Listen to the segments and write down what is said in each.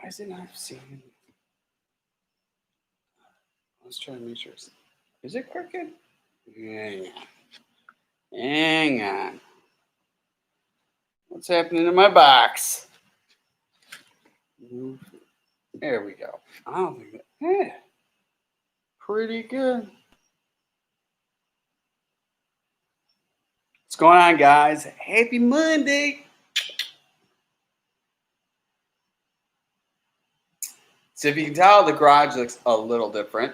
Why is it not seeing? Let's try to make sure. Is it crooked? Hang on. Hang on. What's happening in my box? There we go. I don't think that. Pretty good. What's going on, guys? Happy Monday. So if you can tell, the garage looks a little different.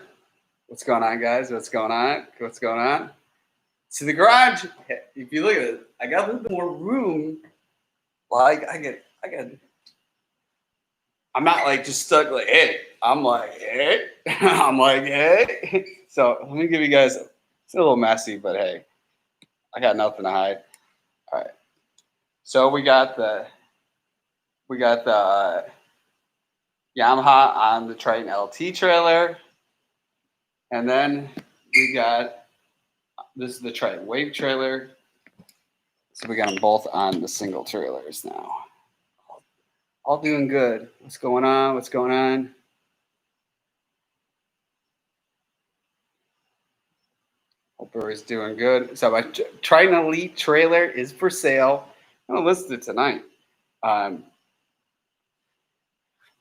What's going on, guys? What's going on? What's going on? So the garage, if you look at it, I got a little bit more room. Like I'm not like just stuck like, hey. I'm like, hey. I'm like, hey. So let me give you guys, it's a little messy, but hey, I got nothing to hide. All right. So we got the Yamaha on the Triton LT trailer. And then we got, this is the Triton Wave trailer. So we got them both on the single trailers now. All doing good. What's going on? What's going on? Hope everybody's doing good. So my Triton Elite trailer is for sale. I'm gonna list it tonight.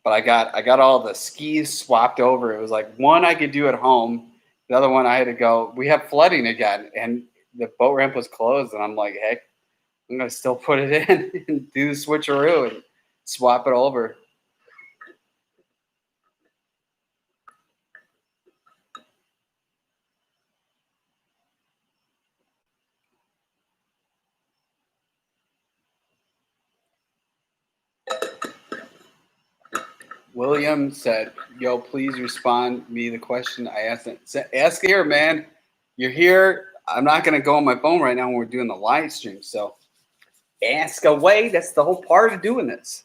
But I got all the skis swapped over. It was like one I could do at home. The other one I had to go. We have flooding again, and the boat ramp was closed. And I'm like, heck, I'm gonna still put it in and do the switcheroo and swap it over. William said, yo, please respond me the question I asked. Ask here, man. You're here. I'm not going to go on my phone right now when we're doing the live stream. So ask away. That's the whole part of doing this.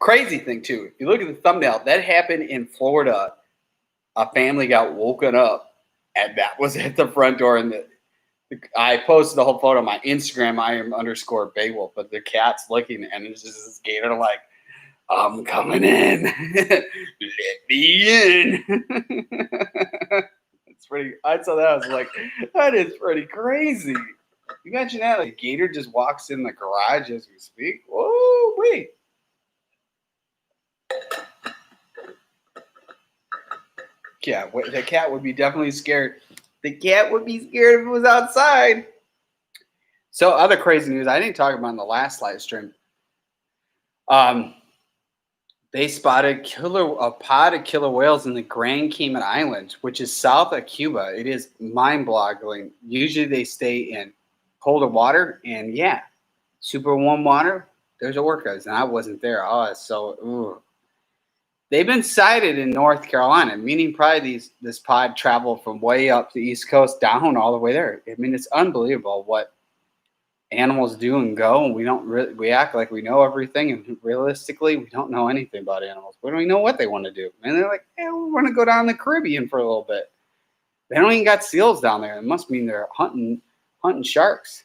Crazy thing, too. If you look at the thumbnail, that happened in Florida. A family got woken up, and that was at the front door. And I posted the whole photo on my Instagram, _Beowulf, but the cat's looking, and it's just this gator like, I'm coming in. Let me in. It's pretty. I saw that. I was like, that is pretty crazy. You imagine that? Like, a gator just walks in the garage as we speak. Whoa, wait. Yeah, the cat would be definitely scared. The cat would be scared if it was outside. So, other crazy news I didn't talk about in the last live stream. They spotted a pod of killer whales in the Grand Cayman Islands, which is south of Cuba. It is mind-boggling. Usually they stay in colder water, and yeah, super warm water, there's orcas, and I wasn't there. Oh, so, ooh. They've been sighted in North Carolina, meaning probably this pod traveled from way up the East Coast down all the way there. I mean, it's unbelievable what animals do and go, and we act like we know everything, and realistically we don't know anything about animals. We don't even know what they want to do, and they're like, hey, we want to go down the Caribbean for a little bit. They don't even got seals down there. It must mean they're hunting sharks.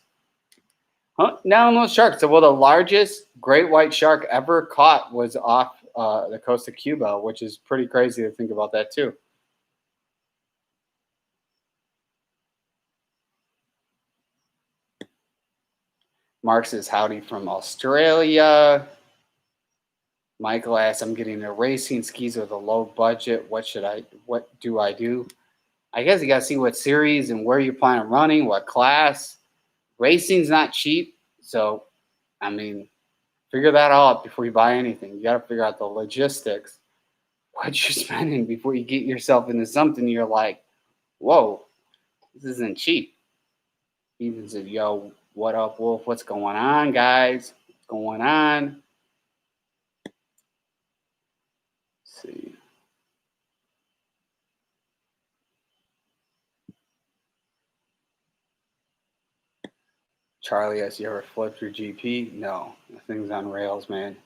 Down those sharks. So, well, the largest great white shark ever caught was off the coast of Cuba, which is pretty crazy to think about that too. Mark says, howdy from Australia. Michael asks, I'm getting the racing skis with a low budget. What do I do? I guess you got to see what series and where you plan on running, what class. Racing's not cheap. So, I mean, figure that all out before you buy anything. You got to figure out the logistics, what you're spending before you get yourself into something you're like, whoa, this isn't cheap. Ethan said, yo, what up, Wolf? What's going on, guys? What's going on? Let's see. Charlie, has you ever flipped your GP? No, the thing's on rails, man.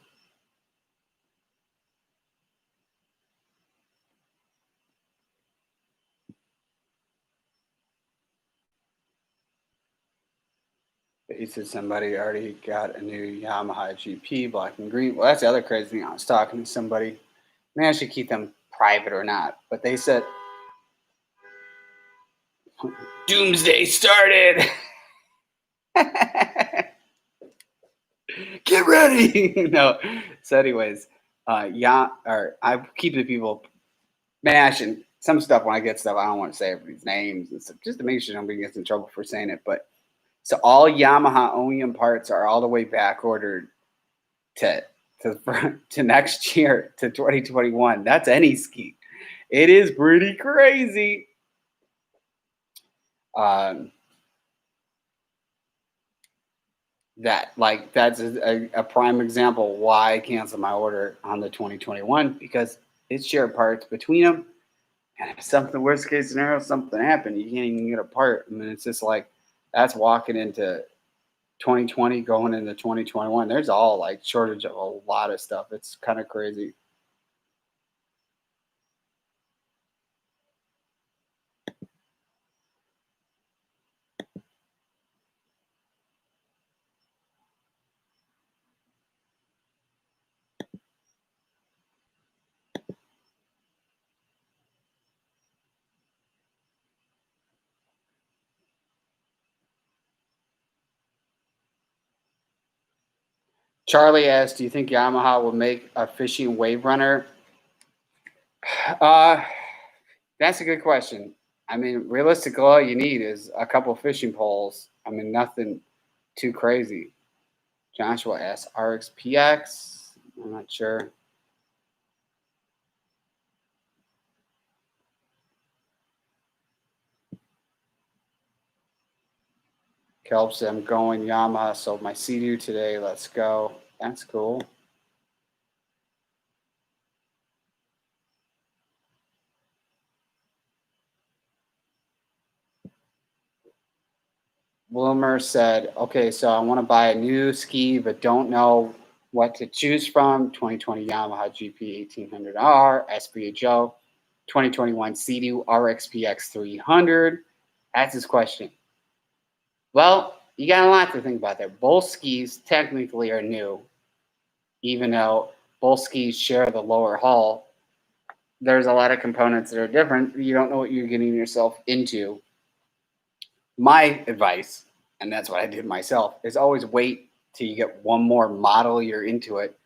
He said somebody already got a new Yamaha GP, black and green. Well, that's the other crazy thing. I was talking to somebody. Maybe I should keep them private or not. But they said, Doomsday started. Get ready. No. So, anyways, I keep the people mashing some stuff when I get stuff. I don't want to say everybody's names and stuff, just to make sure nobody gets in trouble for saying it. But so all Yamaha OEM parts are all the way back ordered to next year, to 2021. That's any ski. It is pretty crazy. That's a prime example why I canceled my order on the 2021, because it's shared parts between them. And if something, worst case scenario, something happened, you can't even get a part. I mean, it's just like, that's walking into 2020, going into 2021. There's all like shortage of a lot of stuff. It's kind of crazy. Charlie asked, do you think Yamaha will make a fishing wave runner? That's a good question. I mean, realistically, all you need is a couple fishing poles. I mean, nothing too crazy. Joshua asks, RXPX? I'm not sure. Kelp said, I'm going Yamaha, sold my Sea-Doo today. Let's go. That's cool. Wilmer said, okay, so I want to buy a new ski, but don't know what to choose from. 2020 Yamaha GP 1800R, SBHO, 2021 Sea-Doo RXPX 300. That's his question. Well, you got a lot to think about there. Both skis technically are new, even though both skis share the lower hull. There's a lot of components that are different. You don't know what you're getting yourself into. My advice, and that's what I did myself, is always wait till you get one more model year into it.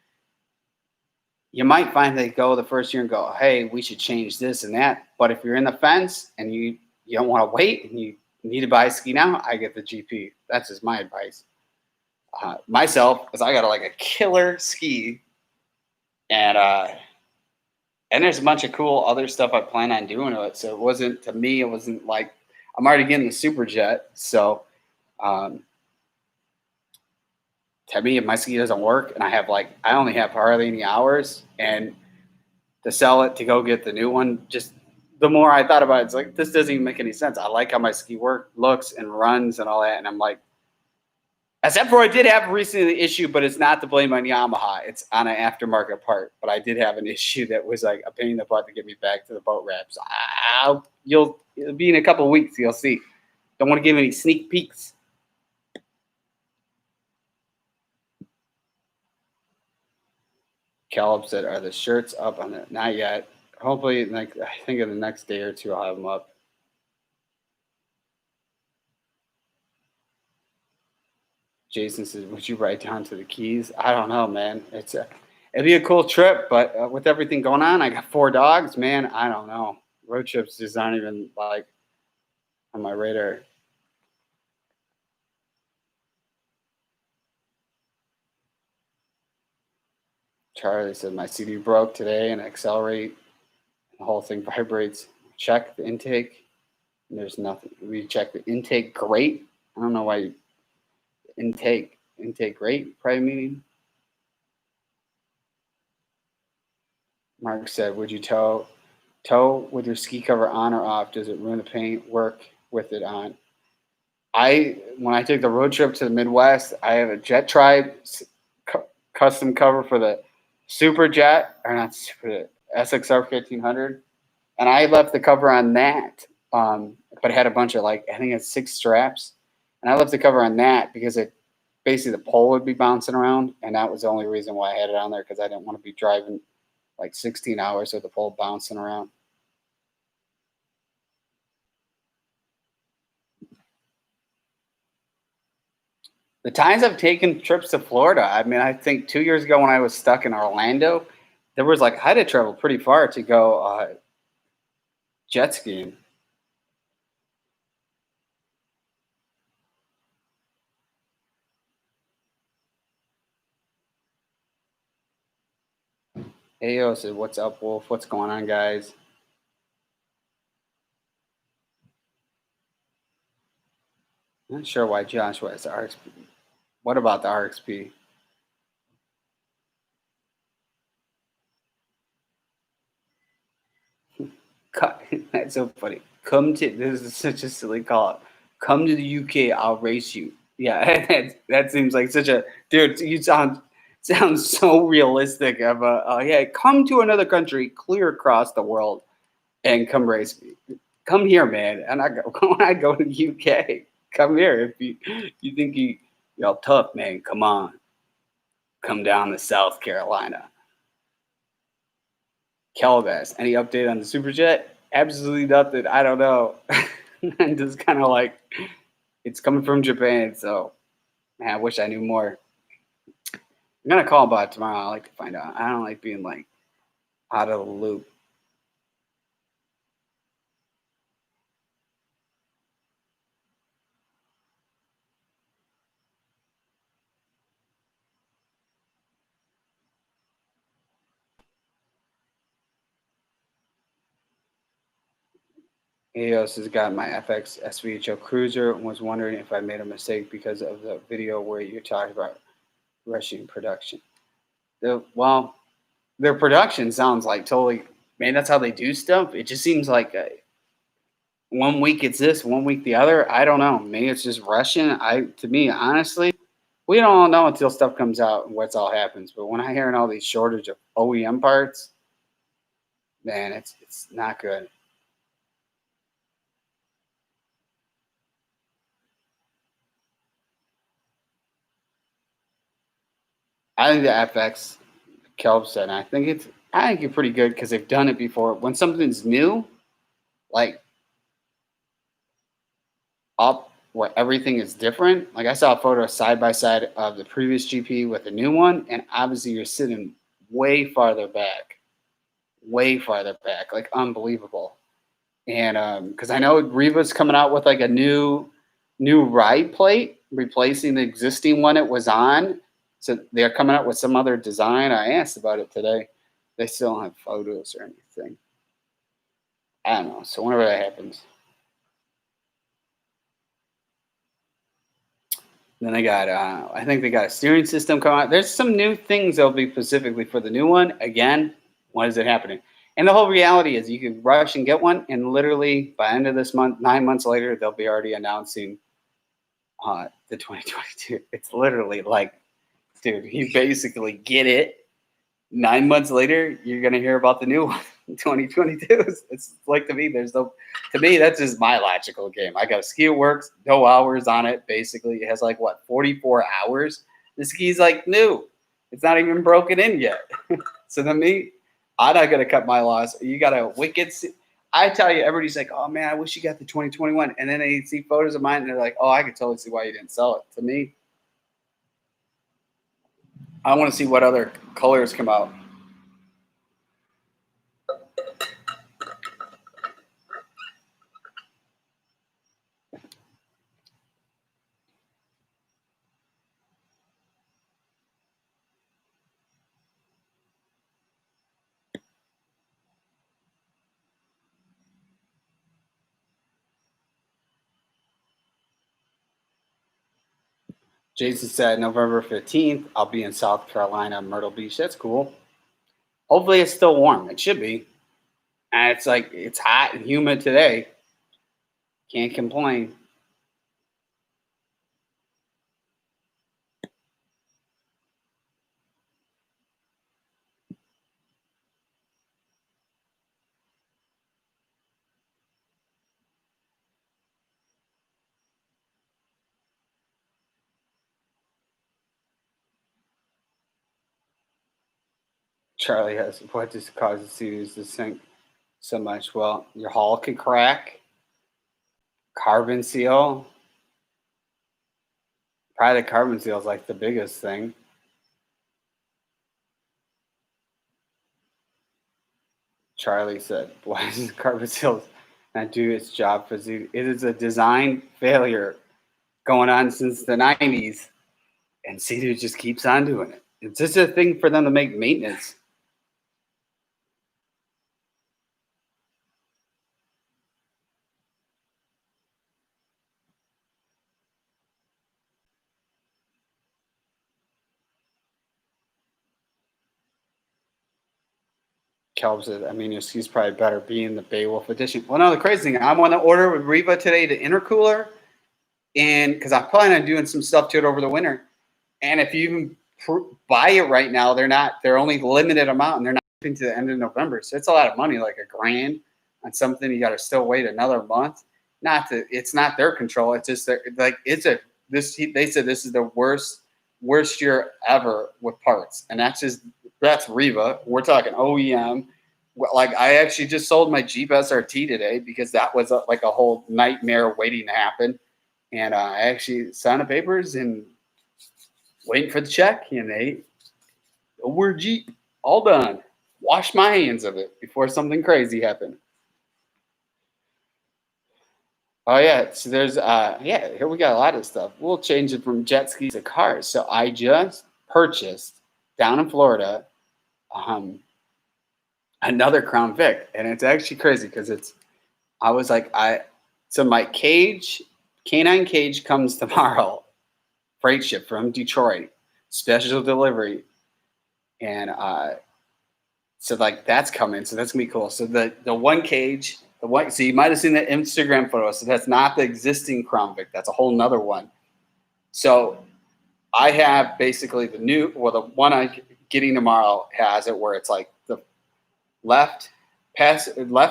You might find they go the first year and go, hey, we should change this and that. But if you're in the fence and you don't want to wait and you need to buy a ski now, I get the GP. That's just my advice. Myself, because I got like a killer ski, and there's a bunch of cool other stuff I plan on doing to it. So it wasn't like I'm already getting the Super Jet. So to me, if my ski doesn't work and I only have hardly any hours, and to sell it to go get the new one, just the more I thought about it, it's like, this doesn't even make any sense. I like how my ski looks and runs and all that. And I'm like, except for I did have recently the issue, but it's not to blame on Yamaha. It's on an aftermarket part. But I did have an issue that was like a pain in the butt to get me back to the boat wraps. It'll be in a couple of weeks. You'll see. Don't want to give any sneak peeks. Caleb said, are the shirts up on it? Not yet. Hopefully, I think in the next day or two, I'll have them up. Jason says, would you ride down to the Keys? I don't know, man. It'd be a cool trip, but with everything going on, I got 4 dogs, man. I don't know. Road trips just aren't even like on my radar. Charlie said, my CD broke today and accelerate. The whole thing vibrates. Check the intake. And there's nothing. We check the intake great. I don't know why intake great, probably meaning. Mark said, would you tow with your ski cover on or off? Does it ruin the paint? Work with it on. When I took the road trip to the Midwest, I have a Jet Tribe custom cover for the Super Jet, or not Super, SXR 1500, and I left the cover on that, but it had a bunch of I think it's 6 straps, and I left the cover on that because it basically the pole would be bouncing around, and that was the only reason why I had it on there because I didn't want to be driving like 16 hours with the pole bouncing around. The times I've taken trips to Florida, I mean, I think 2 years ago when I was stuck in Orlando, there was like I had to travel pretty far to go jet skiing. Hey, yo, said, what's up, Wolf? What's going on, guys? Not sure why Joshua has the RXP. What about the RXP? That's so funny. Come to this is such a silly call. Come to the UK, I'll race you. Yeah, that seems like such a dude. You sound so realistic. Of a yeah, come to another country, clear across the world, and come race me. Come here, man. And I go when I go to the UK. Come here if you think you're tough, man. Come on, come down to South Carolina. Calabas, any update on the Superjet? Absolutely nothing. I don't know. I'm just kind of like, it's coming from Japan, so man, I wish I knew more. I'm gonna call about it tomorrow. I like to find out. I don't like being like out of the loop. EOS has got my FX SVHO Cruiser and was wondering if I made a mistake because of the video where you talked about rushing production. Well, their production sounds like totally, man, that's how they do stuff. It just seems like 1 week it's this, 1 week the other. I don't know. Maybe it's just rushing. To me, honestly, we don't all know until stuff comes out and what's all happens. But when I hearing all these shortage of OEM parts, man, it's not good. I think the FX Kelp said, I think you're pretty good because they've done it before. When something's new, like up where everything is different. Like I saw a photo side by side of the previous GP with the new one, and obviously you're sitting way farther back, like unbelievable. And because I know Reva's coming out with like a new ride plate, replacing the existing one it was on. So they're coming out with some other design. I asked about it today. They still don't have photos or anything. I don't know. So whenever that happens. Then they got, I think they got a steering system coming out. There's some new things that'll be specifically for the new one. Again, when is it happening? And the whole reality is you can rush and get one, and literally by end of this month, 9 months later, they'll be already announcing the 2022. It's literally like, dude, you basically get it. 9 months later, you're gonna hear about the new one, 2022. It's like to me, to me, that's just my logical game. I got a ski that works, no hours on it. Basically, it has like what 44 hours. The ski's like new. It's not even broken in yet. So to me, I'm not gonna cut my loss. You got a wicked. I tell you, everybody's like, "Oh man, I wish you got the 2021," and then they see photos of mine and they're like, "Oh, I can totally see why you didn't sell it." To me, I want to see what other colors come out. Jason said November 15th, I'll be in South Carolina, Myrtle Beach. That's cool. Hopefully it's still warm. It should be. And it's like it's hot and humid today. Can't complain. Charlie has what just causes CDs to sink so much? Well, your hull could crack, carbon seal. Probably the carbon seal is like the biggest thing. Charlie said, "Why does carbon seal not do its job for Z? It is a design failure going on since the 90s, and Sea just keeps on doing it. It's just a thing for them to make maintenance." Kelp said, I mean, he's probably better being the Beowulf edition. Well, no, the crazy thing, I'm on the order with Riva today, the intercooler, and because I plan on doing some stuff to it over the winter. And if you even buy it right now, they're only limited amount, and they're not shipping to the end of November. So it's a lot of money, like $1,000 on something. You got to still wait another month. It's not their control. It's just they said this is the worst year ever with parts, and that's Riva. We're talking OEM. Like I actually just sold my Jeep SRT today because that was like a whole nightmare waiting to happen, and I actually signed the papers and waiting for the check, and we're Jeep all done. Wash my hands of it before something crazy happened. Oh yeah, so there's here we got a lot of stuff. We'll change it from jet skis to cars. So I just purchased down in Florida another Crown Vic, and it's actually crazy because I was like so my canine cage comes tomorrow, freight ship from Detroit, special delivery, and so like that's coming, so that's gonna be cool. So the one cage. So you might have seen the Instagram photo. So that's not the existing Crown Vic. That's a whole nother one. So I have basically the one I'm getting tomorrow has it where it's like the left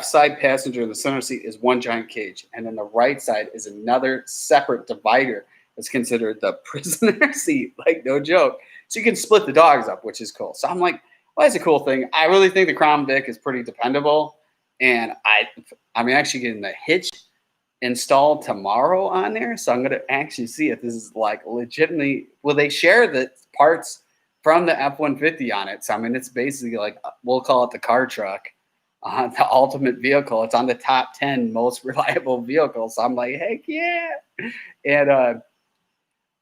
side passenger in the center seat is one giant cage, and then the right side is another separate divider that's considered the prisoner seat. Like no joke. So you can split the dogs up, which is cool. So I'm like, well, that's a cool thing. I really think the Crown Vic is pretty dependable. And I'm actually getting the hitch installed tomorrow on there, so I'm gonna actually see if this is like legitimately. Will they share the parts from the F-150 on it? So I mean, it's basically like we'll call it the car truck, the ultimate vehicle. It's on the top 10 most reliable vehicles. So I'm like, heck yeah! And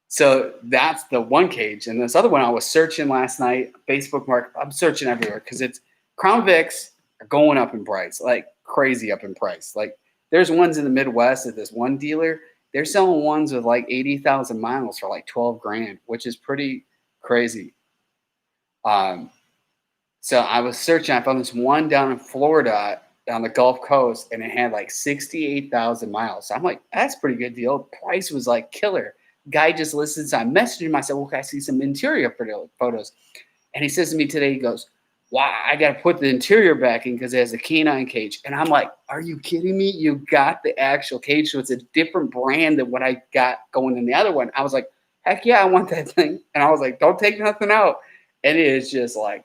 so that's the one cage, and this other one I was searching last night. Facebook Market. I'm searching everywhere because it's Crown Vics are going up in price, like crazy up in price. Like there's ones in the Midwest at this one dealer. They're selling ones with like 80,000 miles for like 12 grand, which is pretty crazy. So I was searching. I found this one down in Florida on the Gulf Coast, and it had like 68,000 miles. So I'm like, that's a pretty good deal. Price was like killer. Guy just listens. So I messaged him. I said, well, can I see some interior photos? And he says to me today, he goes, wow, I got to put the interior back in because it has a canine cage. And I'm like, are you kidding me? You got the actual cage. So it's a different brand than what I got going in the other one. I was like, heck yeah, I want that thing. And I was like, don't take nothing out. And it is just like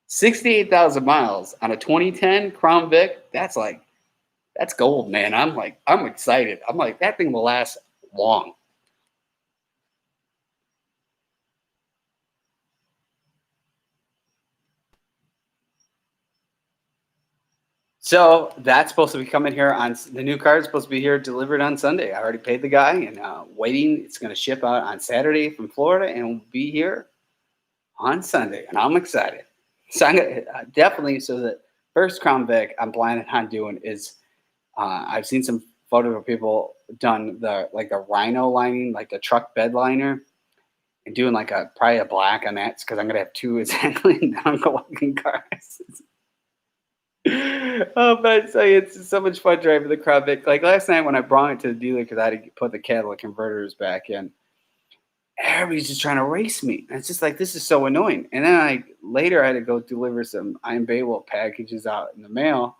68,000 miles on a 2010 Crown Vic. That's gold, man. I'm excited. I'm like, that thing will last long. So that's supposed to be coming here on the new car is supposed to be here delivered on Sunday. I already paid the guy and waiting. It's going to ship out on Saturday from Florida and will be here on Sunday. And I'm excited. So I'm gonna, definitely. So the first Crown Vic I'm planning on doing is I've seen some photos of people done the rhino lining, like the truck bed liner, and doing probably a black on that because I'm gonna have two exactly identical looking cars. Oh, but I tell you, it's so much fun driving the Crown Vic. Like last night when I brought it to the dealer because I had to put the catalytic converters back in, everybody's just trying to race me. And it's just like, this is so annoying. And then later I had to go deliver some I Am Beowulf packages out in the mail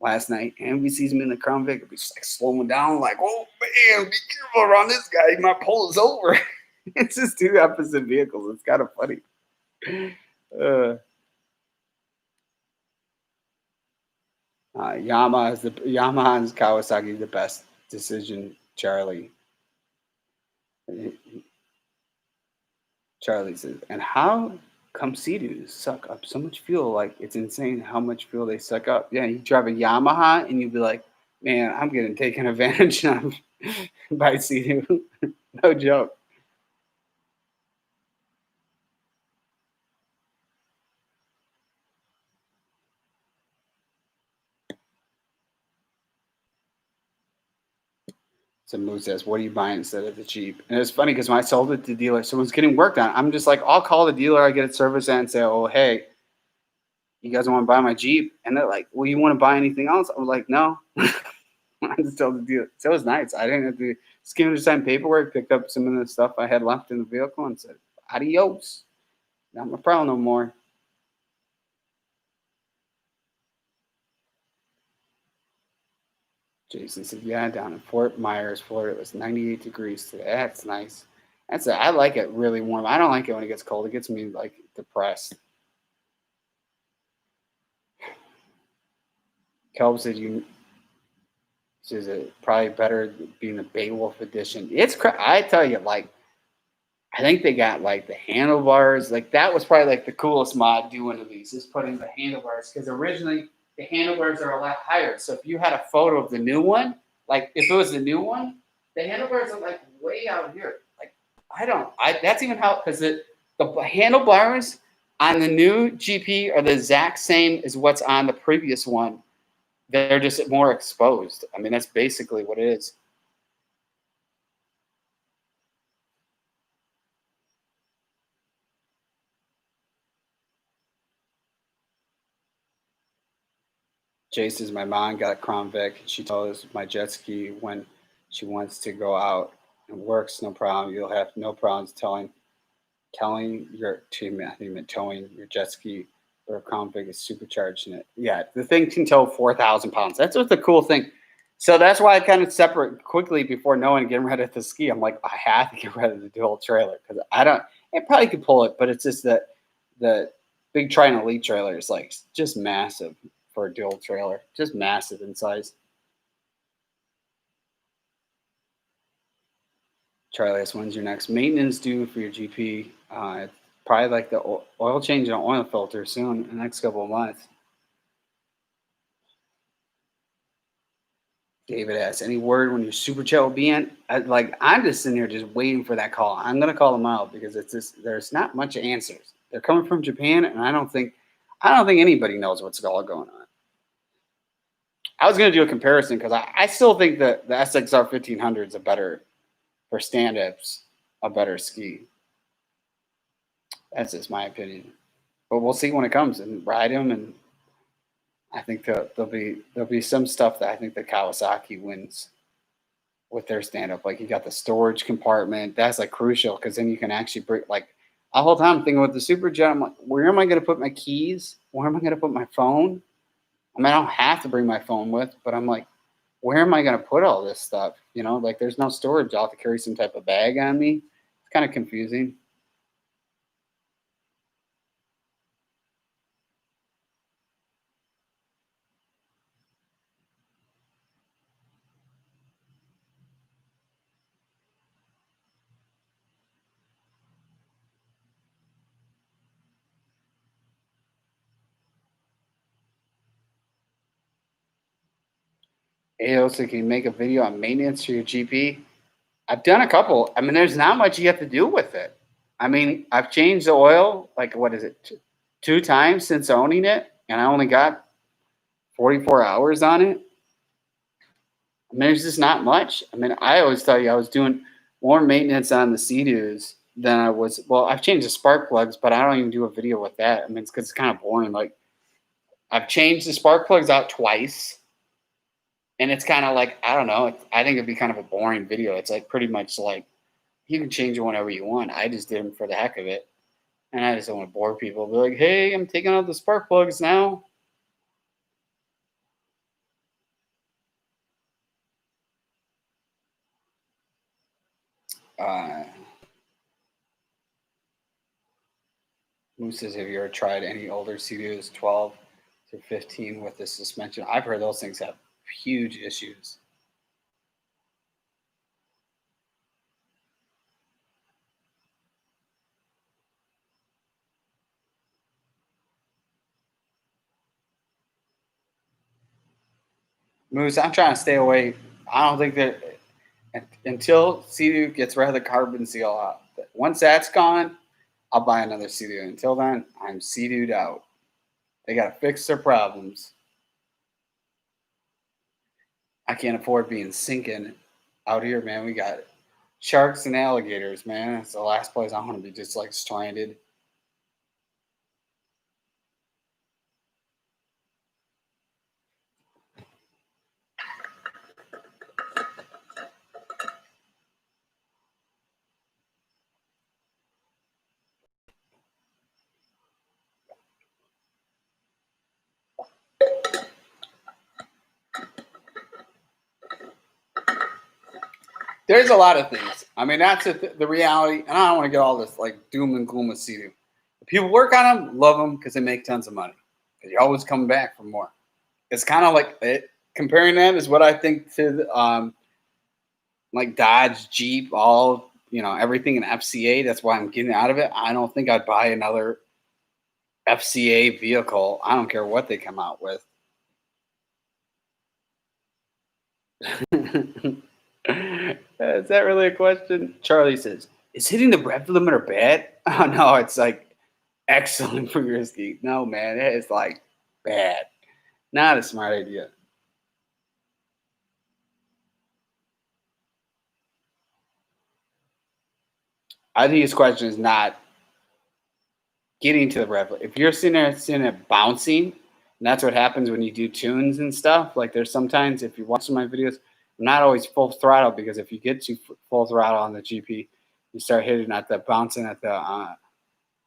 last night. And everybody sees me in the Crown Vic, be just like slowing down, like, oh man, be careful around this guy. My pull is over. It's just two opposite vehicles. It's kind of funny. Yamaha and Kawasaki the best decision, Charlie. Charlie says, and how come Sea-Doos suck up so much fuel? Like, it's insane how much fuel they suck up. Yeah, you drive a Yamaha and you'd be like, man, I'm getting taken advantage of by Sea-Doo. No joke. So Moose says, what are you buying instead of the Jeep? And it's funny because when I sold it to the dealer, someone's getting worked on. I'm just like, I'll call the dealer, I get it serviced at and say, oh, hey, you guys want to buy my Jeep? And they're like, well, you want to buy anything else? I was like, no. I just told the dealer. So it was nice. I didn't have to skim to sign paperwork, picked up some of the stuff I had left in the vehicle and said, adios. Not my problem no more. Jason said, yeah, down in Fort Myers, Florida, it was 98 degrees today. That's nice. I like it really warm. I don't like it when it gets cold. It gets me like depressed. Kelb said you says it probably better being the Beowulf edition. I tell you, like I think they got like the handlebars. Like that was probably like the coolest mod doing to these is putting the handlebars because originally the handlebars are a lot higher. So if you had a photo of the new one, like if it was the new one, the handlebars are like way out here. Like that's even how because the handlebars on the new GP are the exact same as what's on the previous one. They're just more exposed. I mean, that's basically what it is. Jason's my mom got a Crown Vic. She told us my jet ski when she wants to go out and works, no problem. You'll have no problems telling your team, I think meant towing your jet ski or a Crown Vic is supercharged in it. Yeah, the thing can tow 4,000 pounds. That's what's the cool thing. So that's why I kind of separate quickly before knowing getting rid of the ski. I'm like, I have to get rid of the dual trailer because I don't. It probably could pull it, but it's just that the big Trident Elite trailer is like just massive for a dual trailer, just massive in size. Charlie asks, when's your next maintenance due for your GP? Probably like the oil change and oil filter soon, in the next couple of months. David asks, any word when your super chat will be in? I'm just sitting here just waiting for that call. I'm gonna call them out because it's just there's not much answers. They're coming from Japan, and I don't think anybody knows what's all going on. I was gonna do a comparison because I still think that the SXR 1500 is a better for stand-ups, a better ski. That's just my opinion. But we'll see when it comes and ride them. And I think there'll be some stuff that I think the Kawasaki wins with their stand-up. Like you got the storage compartment. That's like crucial because then you can actually bring like the whole time I'm thinking with the Superjet, I'm like, where am I going to put my keys? Where am I going to put my phone? I mean, I don't have to bring my phone with, but I'm like, where am I going to put all this stuff? You know, like there's no storage. I'll have to carry some type of bag on me. It's kind of confusing. So can you make a video on maintenance for your GP? I've done a couple. I mean, there's not much you have to do with it. I mean, I've changed the oil, like, what is it, two times since owning it, and I only got 44 hours on it. I mean, there's just not much. I mean, I always tell you I was doing more maintenance on the Sea-Doos than I was. Well, I've changed the spark plugs, but I don't even do a video with that. I mean, it's because it's kind of boring. Like, I've changed the spark plugs out twice. And it's kind of like, I don't know. I think it'd be kind of a boring video. It's like pretty much like you can change it whenever you want. I just did them for the heck of it. And I just don't want to bore people. Be like, hey, I'm taking out the spark plugs now. Uh, Moose says, have you ever tried any older CDs, 12 to 15 with the suspension. I've heard those things have huge issues. Moose, I'm trying to stay away. I don't think that until Sea gets rid of the carbon seal out. Once that's gone, I'll buy another Sea. Until then, I'm Sea out. They got to fix their problems. I can't afford being sinking out here, man. We got sharks and alligators, man. It's the last place I want to be, just like stranded. There's a lot of things. I mean, that's the reality, and I don't want to get all this like doom and gloom with Sea. People work on them, love them because they make tons of money. You're always coming back for more. It's kind of like it. Comparing them is what I think to like Dodge, Jeep, all everything in FCA. That's why I'm getting out of it. I don't think I'd buy another FCA vehicle. I don't care what they come out with. Is that really a question? Charlie says, "Is hitting the rev limiter bad?" Oh no, it's like excellent for your ski. No, man, it is like bad. Not a smart idea. I think his question is not getting to the rev. If you're sitting there seeing it bouncing, and that's what happens when you do tunes and stuff. Like there's sometimes if you watch my videos, I'm not always full throttle because if you get to full throttle on the GP, you start hitting at the bouncing at the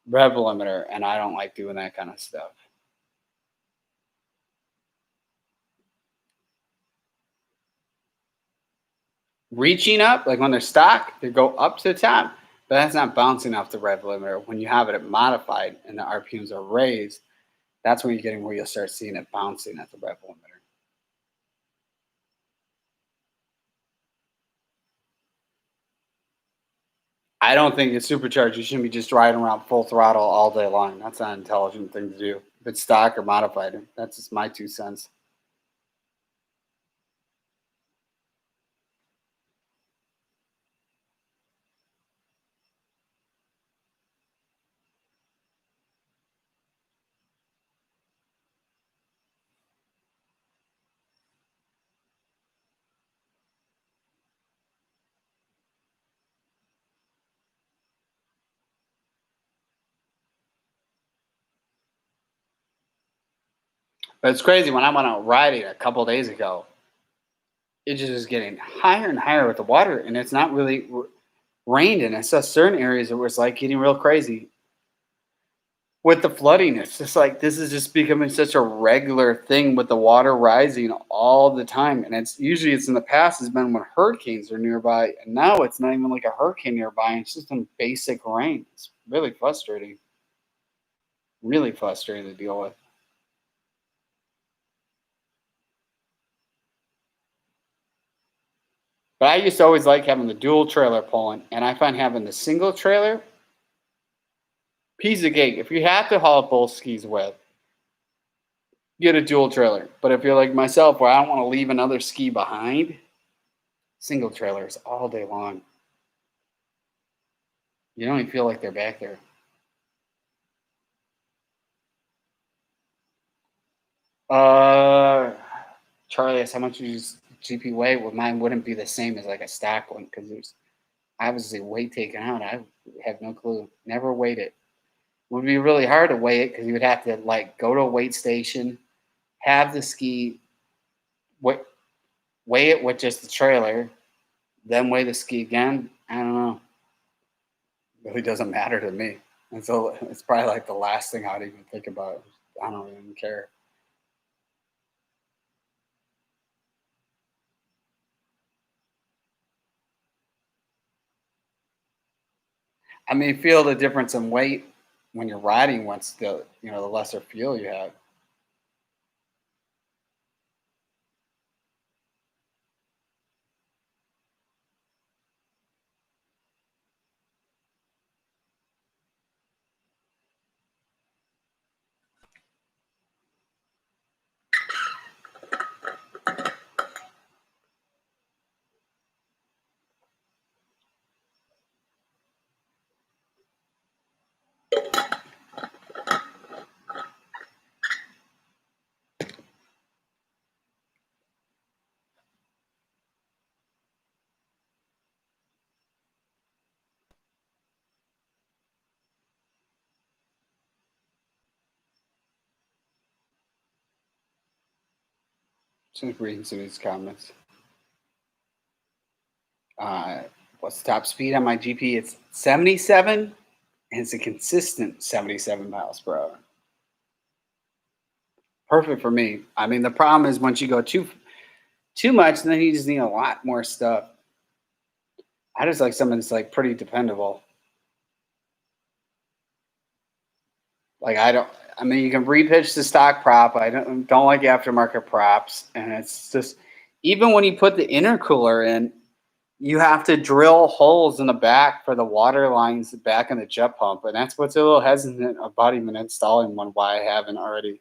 rev limiter, and I don't like doing that kind of stuff. Reaching up, like when they're stock, they go up to the top, but that's not bouncing off the rev limiter. When you have it modified and the RPMs are raised, that's when you're getting where you'll start seeing it bouncing at the rev limiter. I don't think it's supercharged. You shouldn't be just riding around full throttle all day long. That's not an intelligent thing to do. If it's stock or modified, that's just my 2 cents. But it's crazy. When I went out riding a couple days ago, it just is getting higher and higher with the water, and it's not really rained in. I saw certain areas where it's like getting real crazy with the flooding. It's just like this is just becoming such a regular thing with the water rising all the time. And it's in the past has been when hurricanes are nearby, and now it's not even like a hurricane nearby. It's just in basic rain. It's really frustrating. Really frustrating to deal with. But I used to always like having the dual trailer pulling, and I find having the single trailer piece of cake. If you have to haul both skis with, get a dual trailer. But if you're like myself, where I don't want to leave another ski behind, single trailers all day long. You don't even feel like they're back there. Uh, Charlie asked how much you use GP weigh. Well, mine wouldn't be the same as like a stock one because there's obviously weight taken out. I have no clue. Never weighed it. It would be really hard to weigh it because you would have to like go to a weight station, have the ski, weigh it with just the trailer, then weigh the ski again. I don't know. It really doesn't matter to me. And so it's probably like the last thing I'd even think about. I don't even care. I mean, feel the difference in weight when you're riding once the lesser fuel you have. Just reading some of these comments. What's the top speed on my GP? It's 77, and it's a consistent 77 miles per hour. Perfect for me. I mean, the problem is once you go too much, then you just need a lot more stuff. I just like something that's like pretty dependable. Like I mean, you can repitch the stock prop. I don't like aftermarket props, and it's just even when you put the intercooler in, you have to drill holes in the back for the water lines back in the jet pump, and that's what's a little hesitant about even installing one. Why I haven't already.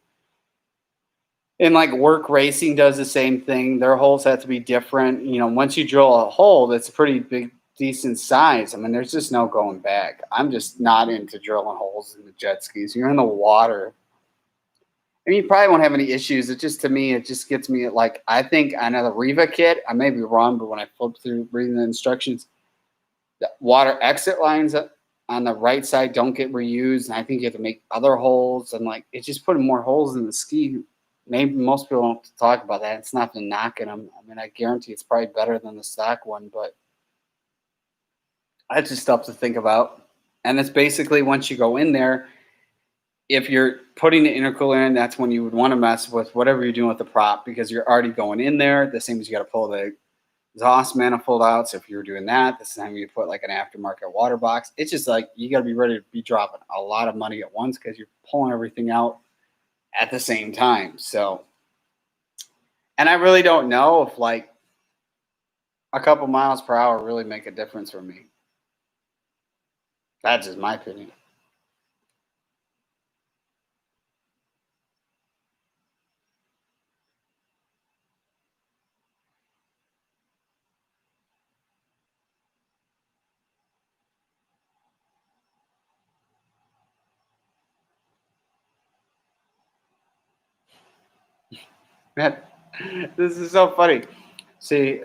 And like work racing does the same thing. Their holes have to be different. You know, once you drill a hole that's a pretty big, decent size, I mean, there's just no going back. I'm just not into drilling holes in the jet skis. You're in the water. I mean, you probably won't have any issues. It just, to me, it just gets me like, I think on the Riva kit, I may be wrong, but when I flip through reading the instructions, the water exit lines on the right side don't get reused. And I think you have to make other holes. And like, it's just putting more holes in the ski. Maybe most people don't talk about that. It's not been knocking them. I mean, I guarantee it's probably better than the stock one, but that's just stuff to think about. And it's basically once you go in there, if you're putting the intercooler in, that's when you would want to mess with whatever you're doing with the prop because you're already going in there. The same as you got to pull the exhaust manifold out. So if you're doing that, this time you put like an aftermarket water box. It's just like you got to be ready to be dropping a lot of money at once because you're pulling everything out at the same time. So, and I really don't know if like a couple miles per hour really make a difference for me. That's just my opinion. Man, this is so funny. See,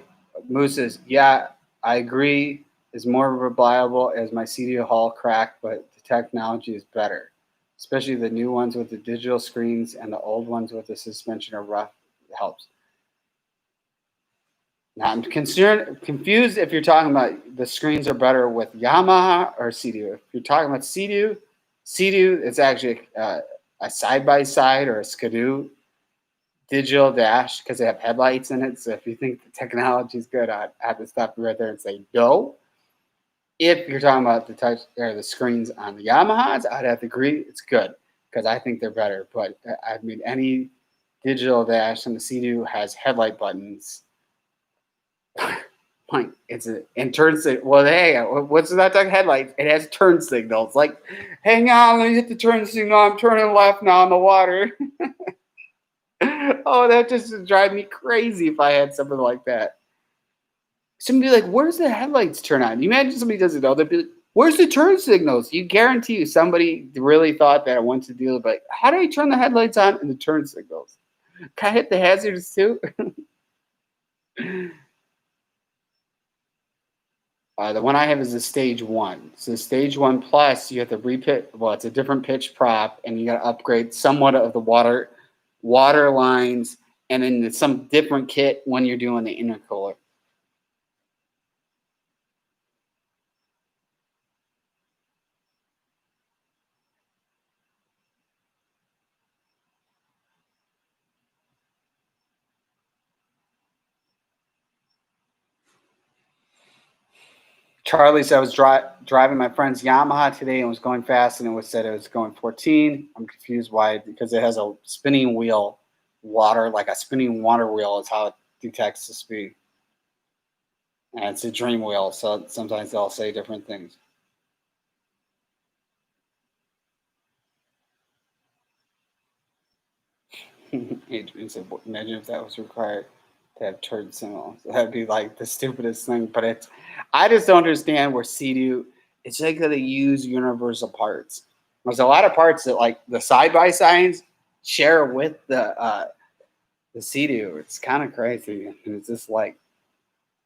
Moose says, yeah, I agree. Is more reliable as my CD Hall crack, but the technology is better. Especially the new ones with the digital screens and the old ones with the suspension are rough. It helps. Now I'm confused if you're talking about the screens are better with Yamaha or Sea-Doo. If you're talking about Sea-Doo, it's actually a side-by-side or a Skidoo digital dash because they have headlights in it. So if you think the technology is good, I'd have to stop you right there and say no. If you're talking about the touch or the screens on the Yamahas, I'd have to agree it's good because I think they're better. But I mean, any digital dash on the Sea-Doo has headlight buttons. Like it's and turn signal. Well, hey, what's that talking headlights? It has turn signals. Like, hang on, let me hit the turn signal. I'm turning left now on the water. Oh, that just would drive me crazy if I had something like that. Somebody like, where's the headlights turn on? You imagine somebody doesn't know. They'd be like, where's the turn signals? You guarantee you somebody really thought that once to deal with, like, how do I turn the headlights on and the turn signals? Can I hit the hazards too? The one I have is a stage 1. So stage 1 plus, you have to repit. Well, it's a different pitch prop, and you got to upgrade somewhat of the water lines, and then some different kit when you're doing the intercooler. Charlie said I was driving my friend's Yamaha today and was going fast, and it was said it was going 14. I'm confused why, because it has a spinning wheel, like a spinning water wheel is how it detects the speed. And it's a dream wheel, so sometimes they'll say different things. Adrian said, imagine if that was required to have turn signals. That'd be like the stupidest thing. But I just don't understand where Sea-Doo, it's like they use universal parts. There's a lot of parts that like the side-by-sides share with the Sea-Doo. It's kind of crazy. And it's just like,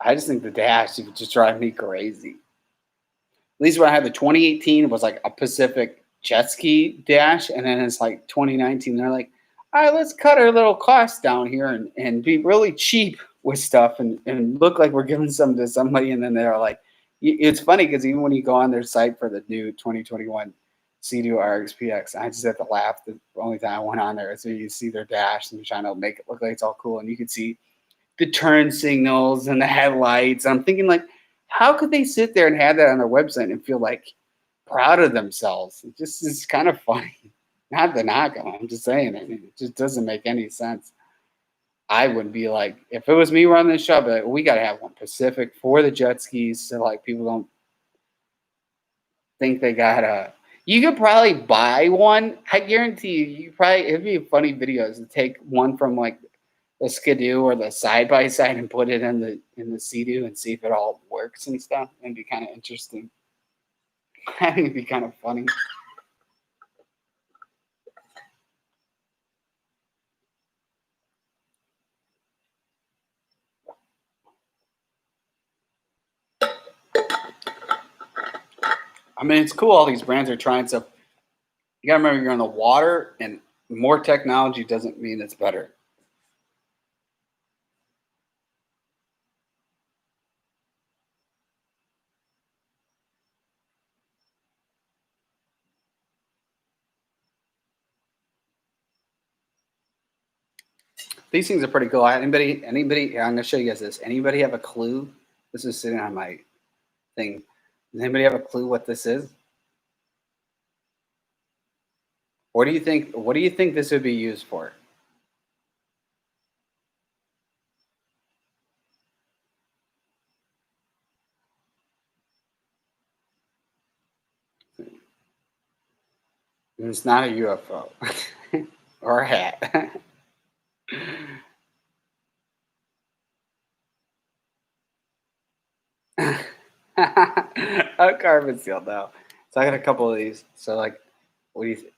I just think the dash would just drive me crazy. At least when I had the 2018, it was like a Pacific jet ski dash. And then it's like 2019, they're like, all right, let's cut our little costs down here and be really cheap with stuff and look like we're giving some to somebody. And then they're like, it's funny because even when you go on their site for the new 2021 C2 RXPX, I just have to laugh. The only time I went on there is so you see their dash and you're trying to make it look like it's all cool. And you can see the turn signals and the headlights. I'm thinking, like, how could they sit there and have that on their website and feel like proud of themselves? It just is kind of funny. Not the knock on. I'm just saying. I mean, it just doesn't make any sense. I would be like, if it was me running the show, I'd be like, we got to have one Pacific for the jet skis, so like people don't think they got a. You could probably buy one. I guarantee you, it'd be funny videos to take one from like the Skidoo or the side by side and put it in the Sea-Doo and see if it all works and stuff. It'd be kind of interesting. I think it'd be kind of funny. I mean, it's cool. All these brands are trying stuff. You gotta remember, you're on the water, and more technology doesn't mean it's better. These things are pretty cool. Anybody? I'm gonna show you guys this. Anybody have a clue? This is sitting on my thing. Does anybody have a clue what this is? What do you think? What do you think this would be used for? It's not a UFO or a hat. A carbon steel, no. So I got a couple of these. So like, what do you think?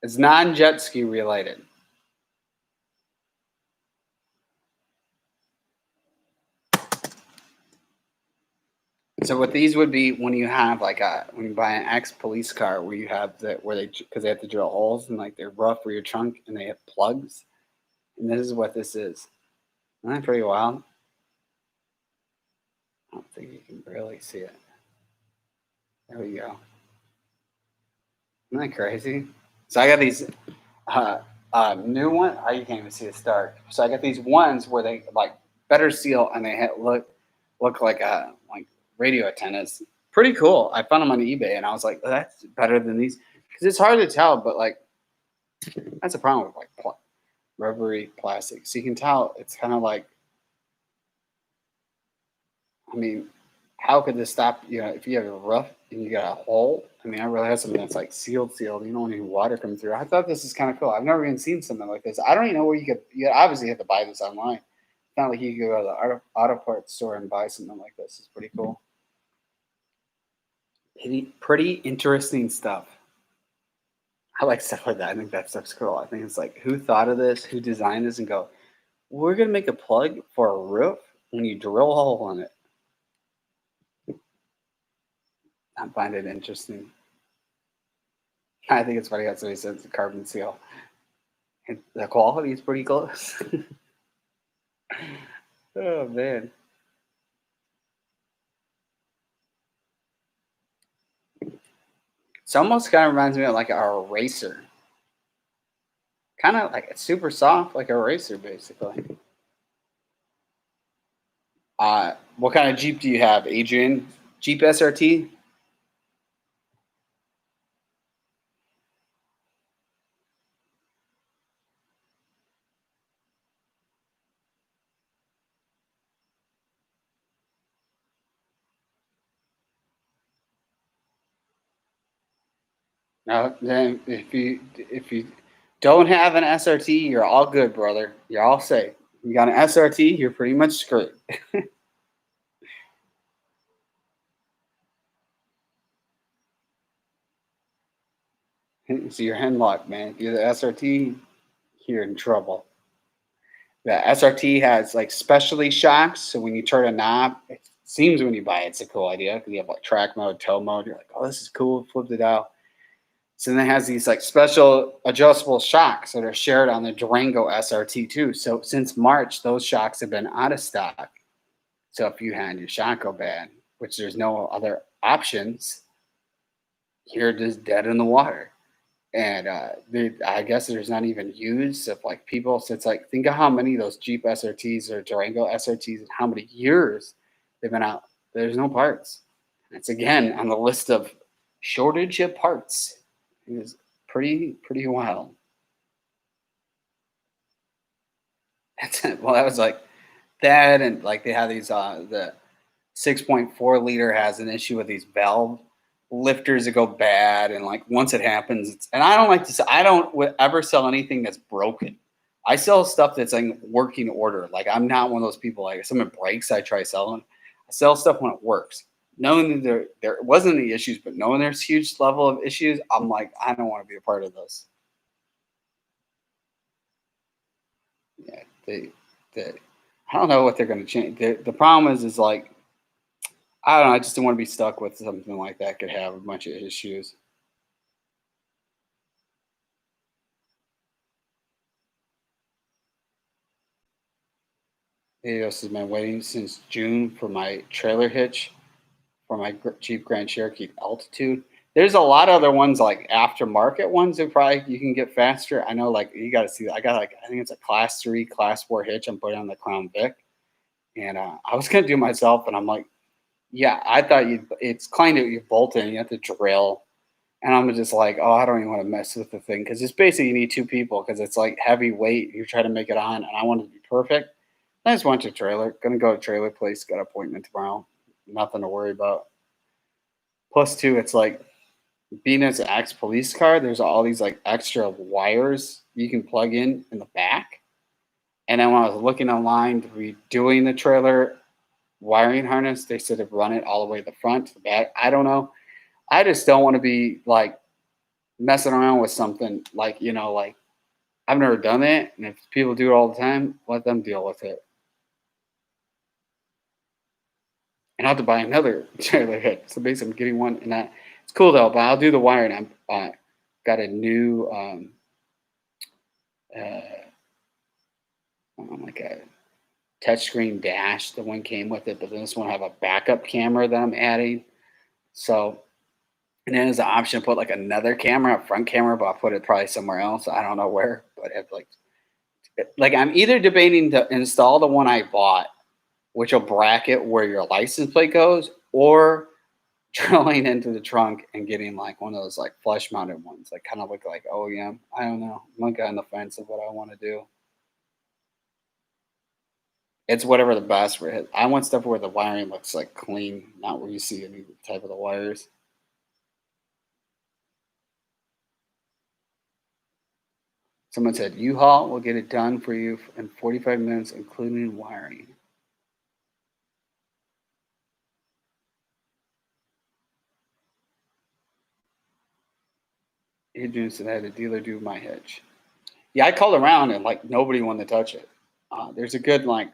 It's non-jet ski related. So what these would be when you have like when you buy an ex-police car where you have where they, because they have to drill holes in like their roof or your trunk and they have plugs. And this is what this is. Isn't that pretty wild? I don't think you can barely see it. There we go. Isn't that crazy? So I got these new one. Oh, you can't even see it's dark. So I got these ones where they like better seal and they look like radio antennas. Pretty cool. I found them on eBay and I was like, oh, that's better than these because it's hard to tell. But like that's a problem with like rubbery plastic. So you can tell it's kind of like. I mean, how could this stop? You know, if you have a roof and you got a hole. I mean, I really have something that's like sealed. You don't want any water coming through. I thought this is kind of cool. I've never even seen something like this. I don't even know where you could. You obviously have to buy this online. It's not like you could go to the auto parts store and buy something like this. It's pretty cool. Pretty interesting stuff. I like stuff like that. I think that stuff's cool. I think it's like, who thought of this? Who designed this? And go, we're gonna make a plug for a roof when you drill a hole in it. I find it interesting. I think it's funny how somebody says it's a carbon seal. And the quality is pretty close. Oh man. It's almost kind of reminds me of like a eraser. Kind of like it's super soft, like a eraser, basically. What kind of Jeep do you have, Adrian? Jeep SRT? No, then if you don't have an SRT, you're all good, brother. You're all safe. You got an SRT, you're pretty much screwed. So you're henlocked, man. If you're the SRT, you're in trouble. The SRT has like specialty shocks, so when you turn a knob, it seems when you buy it, it's a cool idea because you have like track mode, tow mode. You're like, oh, this is cool. Flip it out. So then it has these like special adjustable shocks that are shared on the Durango SRT too. So since March, those shocks have been out of stock. So if you had your shock go bad, which there's no other options, you're just dead in the water. And I guess there's not even use of like people. So it's like, think of how many of those Jeep SRTs or Durango SRTs and how many years they've been out. There's no parts. It's again on the list of shortage of parts. It is pretty wild. That's it. Well, that was like that, and like they have these the 6.4 liter has an issue with these valve lifters that go bad, and like once it happens, and I don't like to say I don't ever sell anything that's broken. I sell stuff that's in working order. Like I'm not one of those people. Like if someone breaks, I try selling. I sell stuff when it works. Knowing that there wasn't any issues, but knowing there's huge level of issues, I'm like I don't want to be a part of this. Yeah, they I don't know what they're going to change. The problem is like I don't know. I just don't want to be stuck with something like that. Could have a bunch of issues. This has been waiting since June for my trailer hitch for my Jeep Grand Cherokee Altitude. There's a lot of other ones like aftermarket ones that probably you can get faster. I know, like you got to see. I got like I think it's a Class 3, Class 4 hitch. I'm putting on the Crown Vic, and I was gonna do it myself, and I'm like, yeah, I thought you. It's kind of you bolt in, you have to drill. And I'm just like, oh, I don't even want to mess with the thing because it's basically you need two people because it's like heavy weight. You try to make it on, and I want it to be perfect. I just went to trailer. Gonna go to trailer place. Got an appointment tomorrow. Nothing to worry about. Plus two, it's like being as an ex police car. There's all these like extra wires you can plug in the back. And then when I was looking online to be doing the trailer wiring harness, they said to run it all the way to the front to the back. I don't know. I just don't want to be like messing around with something like like I've never done it, and if people do it all the time, let them deal with it. And I have to buy another trailer head. So basically, I'm getting one, and it's cool though. But I'll do the wiring. I'm got a new uh, like a touchscreen dash. The one came with it, but then this one have a backup camera that I'm adding. So and then there's an option to put like another camera, a front camera, but I'll put it probably somewhere else. I don't know where, but it's like I'm either debating to install the one I bought, which will bracket where your license plate goes, or drilling into the trunk and getting like one of those like flush mounted ones, like kind of look like OEM. I don't know. I'm like on the fence of what I want to do. It's whatever the best for it. I want stuff where the wiring looks like clean, not where you see any type of the wires. Someone said U-Haul will get it done for you in 45 minutes, including wiring. Adrian said I had a dealer do my hitch. Yeah, I called around and like nobody wanted to touch it. There's a good like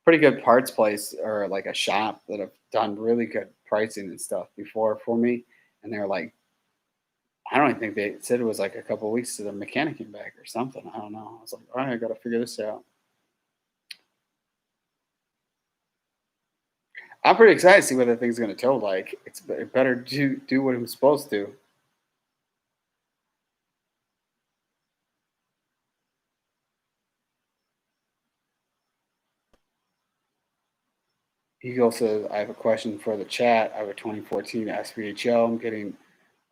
pretty good parts place or like a shop that have done really good pricing and stuff before for me, and they're like, I don't even think they said it was like a couple of weeks to the mechanic came back or something. I don't know. I was like, all right, I got to figure this out. I'm pretty excited to see what that thing's going to tow like. It better do what I'm supposed to. Eagle says, I have a question for the chat. I have a 2014 SVHO. I'm getting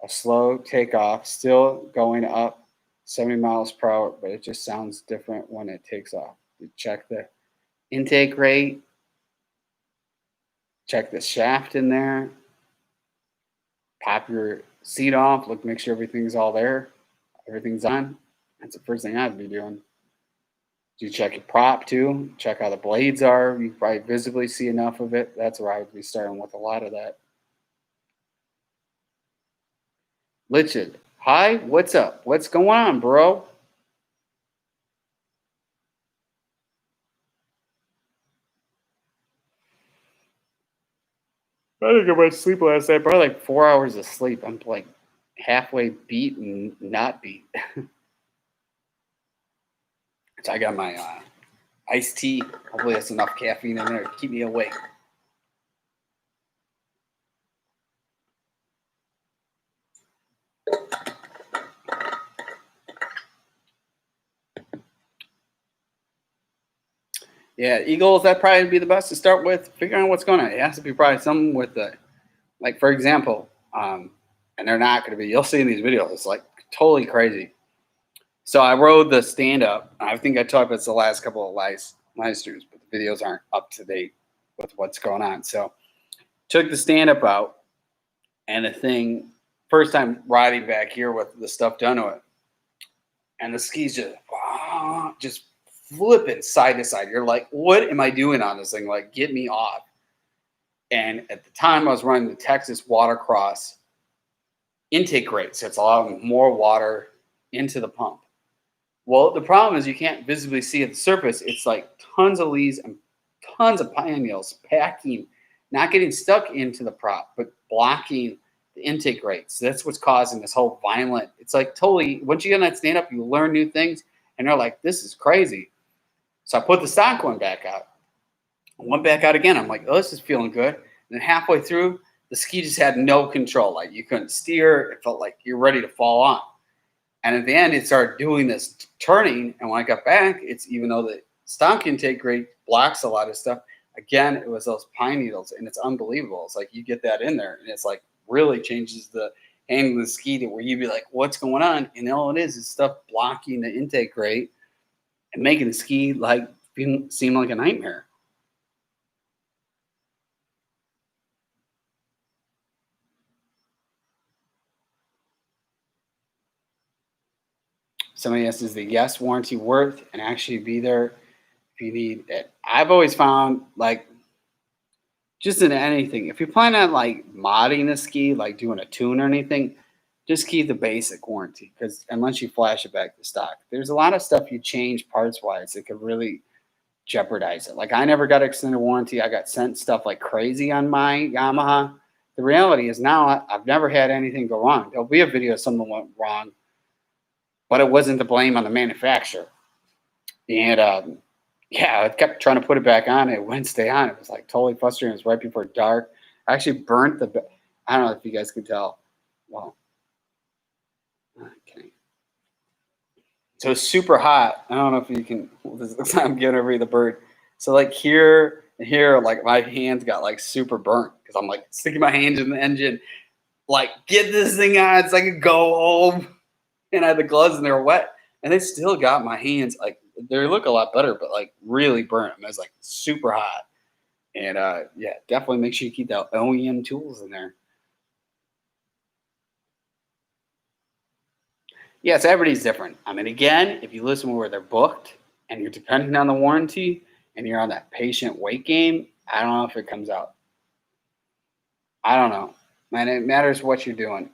a slow takeoff, still going up 70 miles per hour, but it just sounds different when it takes off. You check the intake rate, check the shaft in there, pop your seat off, look, make sure everything's all there, everything's on. That's the first thing I'd be doing. You check your prop too, check how the blades are. You probably visibly see enough of it. That's where I would be starting with a lot of that. Richard, hi, what's up? What's going on, bro? I didn't get much sleep last night. Probably like 4 hours of sleep. I'm like halfway beat and not beat. So I got my iced tea. Hopefully that's enough caffeine in there to keep me awake. Yeah, Eagles, that'd probably be the best to start with. Figuring out what's going on. It has to be probably something with the, like, for example, and they're not going to be, you'll see in these videos, it's like totally crazy. So I rode the stand-up. I think I talked about this the last couple of live streams, but the videos aren't up to date with what's going on. So took the stand-up out, and the thing, first time riding back here with the stuff done to it, and the skis just flipping side to side. You're like, what am I doing on this thing? Like, get me off. And at the time, I was running the Texas Watercross intake rate, so it's allowing more water into the pump. Well, the problem is you can't visibly see at the surface. It's like tons of leaves and tons of pine needles packing, not getting stuck into the prop, but blocking the intake rates. So that's what's causing this whole violent. It's like totally, once you get on that stand up, you learn new things, and they're like, this is crazy. So I put the stock one back out. I went back out again. I'm like, oh, this is feeling good. And then halfway through, the ski just had no control. Like, you couldn't steer. It felt like you're ready to fall on. And at the end, it started doing this turning. And when I got back, it's, even though the stock intake rate blocks a lot of stuff, again, it was those pine needles, and it's unbelievable. It's like you get that in there, and it's like really changes the handling of the ski to where you'd be like, what's going on? And all it is stuff blocking the intake rate and making the ski like seem like a nightmare. Somebody asks, is the yes warranty worth and actually be there if you need it? I've always found, like, just in anything, if you plan on like modding a ski, like doing a tune or anything, just keep the basic warranty, because unless you flash it back to stock, there's a lot of stuff you change parts wise that could really jeopardize it. Like, I never got extended warranty. I got sent stuff like crazy on my Yamaha. The reality is now I've never had anything go wrong. There'll be a video of something went wrong, but it wasn't the blame on the manufacturer. And yeah, I kept trying to put it back on. It wouldn't stay on. It was like totally frustrating. It was right before dark. I actually burnt the, I don't know if you guys can tell. Well, okay. So it's super hot. I don't know if you can, I'm getting over the bird. So like here and here, like my hands got like super burnt because I'm like sticking my hands in the engine, like, get this thing on so I can go home. And I had the gloves and they were wet. And they still got my hands, like, they look a lot better, but like really burnt. It was like super hot. And yeah, definitely make sure you keep that OEM tools in there. Yes, everybody's different. I mean, again, if you listen where they're booked and you're depending on the warranty and you're on that patient wait game, I don't know if it comes out. I don't know. Man, it matters what you're doing.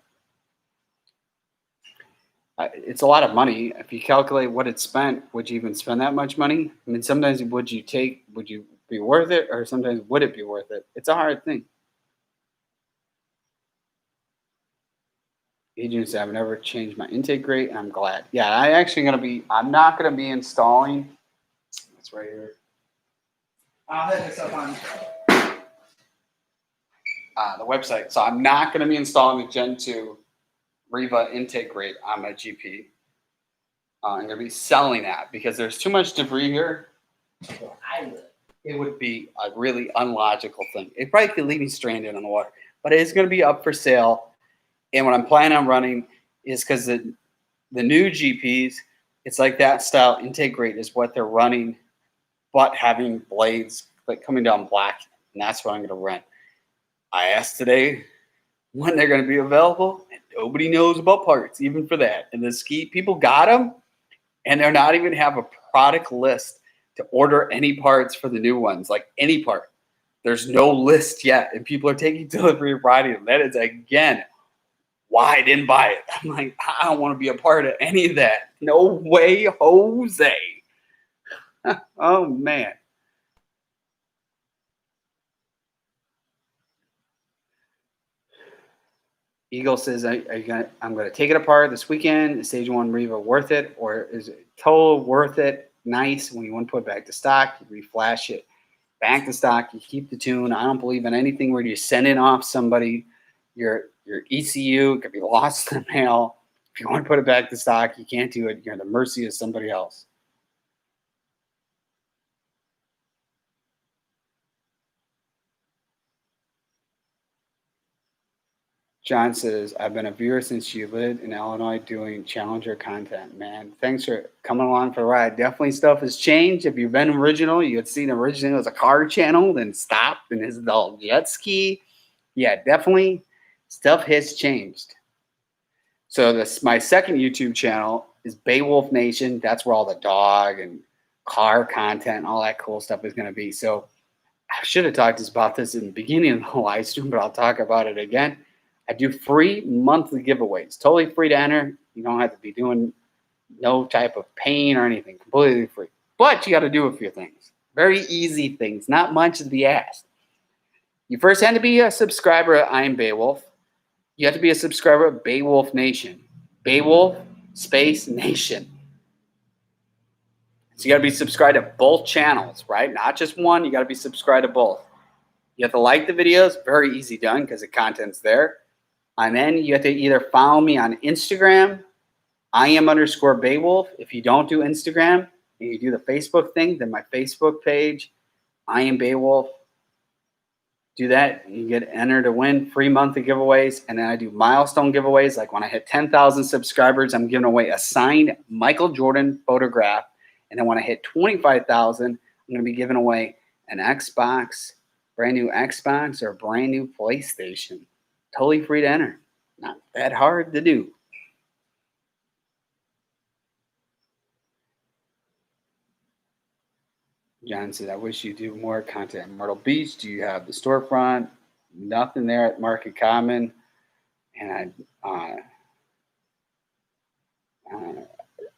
It's a lot of money. If you calculate what it's spent, would you even spend that much money? I mean, sometimes would you be worth it, or sometimes would it be worth it? It's a hard thing. Agents, I've never changed my intake rate, and I'm glad. Yeah, I'm not going to be installing. It's right here. I'll hit this up on the website. So I'm not going to be installing the Gen 2 Riva intake rate on my GP. I'm going to be selling that because there's too much debris here. It would be a really unlogical thing. It probably could leave me stranded on the water, but it is going to be up for sale. And what I'm planning on running is, because the new GPs, it's like that style intake rate is what they're running, but having blades like coming down black, and that's what I'm going to rent. I asked today when they're going to be available, and nobody knows about parts, even for that. And the ski people got them, and they're not even have a product list to order any parts for the new ones, like any part. There's no list yet, and people are taking delivery of riding them. That is, again, why I didn't buy it. I'm like, I don't want to be a part of any of that. No way, Jose. Oh, man. Eagle says, I'm going to take it apart this weekend. Is Stage 1 Riva worth it? Or is it total worth it? Nice. When you want to put it back to stock, you reflash it back to stock. You keep the tune. I don't believe in anything where you send it off somebody. Your ECU could be lost in the mail. If you want to put it back to stock, you can't do it. You're at the mercy of somebody else. John says, I've been a viewer since you lived in Illinois doing Challenger content, man. Thanks for coming along for the ride. Definitely stuff has changed. If you've been original, you had seen originally as a car channel, then stopped and is the jet ski. Yeah, definitely stuff has changed. So this my second YouTube channel is Beowulf Nation. That's where all the dog and car content and all that cool stuff is going to be. So I should have talked about this in the beginning of the live stream, but I'll talk about it again. I do free monthly giveaways, totally free to enter. You don't have to be doing no type of paying or anything, completely free. But you got to do a few things, very easy things, not much to be asked. You first had to be a subscriber of I Am Beowulf. You have to be a subscriber of Beowulf Nation. Beowulf Space Nation. So you got to be subscribed to both channels, right? Not just one. You got to be subscribed to both. You have to like the videos. Very easy done because the content's there. And then you have to either follow me on Instagram, IAM_Beowulf. If you don't do Instagram and you do the Facebook thing, then my Facebook page, I Am Beowulf. Do that. You get entered to win free monthly giveaways. And then I do milestone giveaways. Like when I hit 10,000 subscribers, I'm giving away a signed Michael Jordan photograph. And then when I hit 25,000, I'm going to be giving away an Xbox, brand new Xbox or a brand new PlayStation. Totally free to enter. Not that hard to do. John said, I wish you do more content in Myrtle Beach. Do you have the storefront? Nothing there at Market Common. And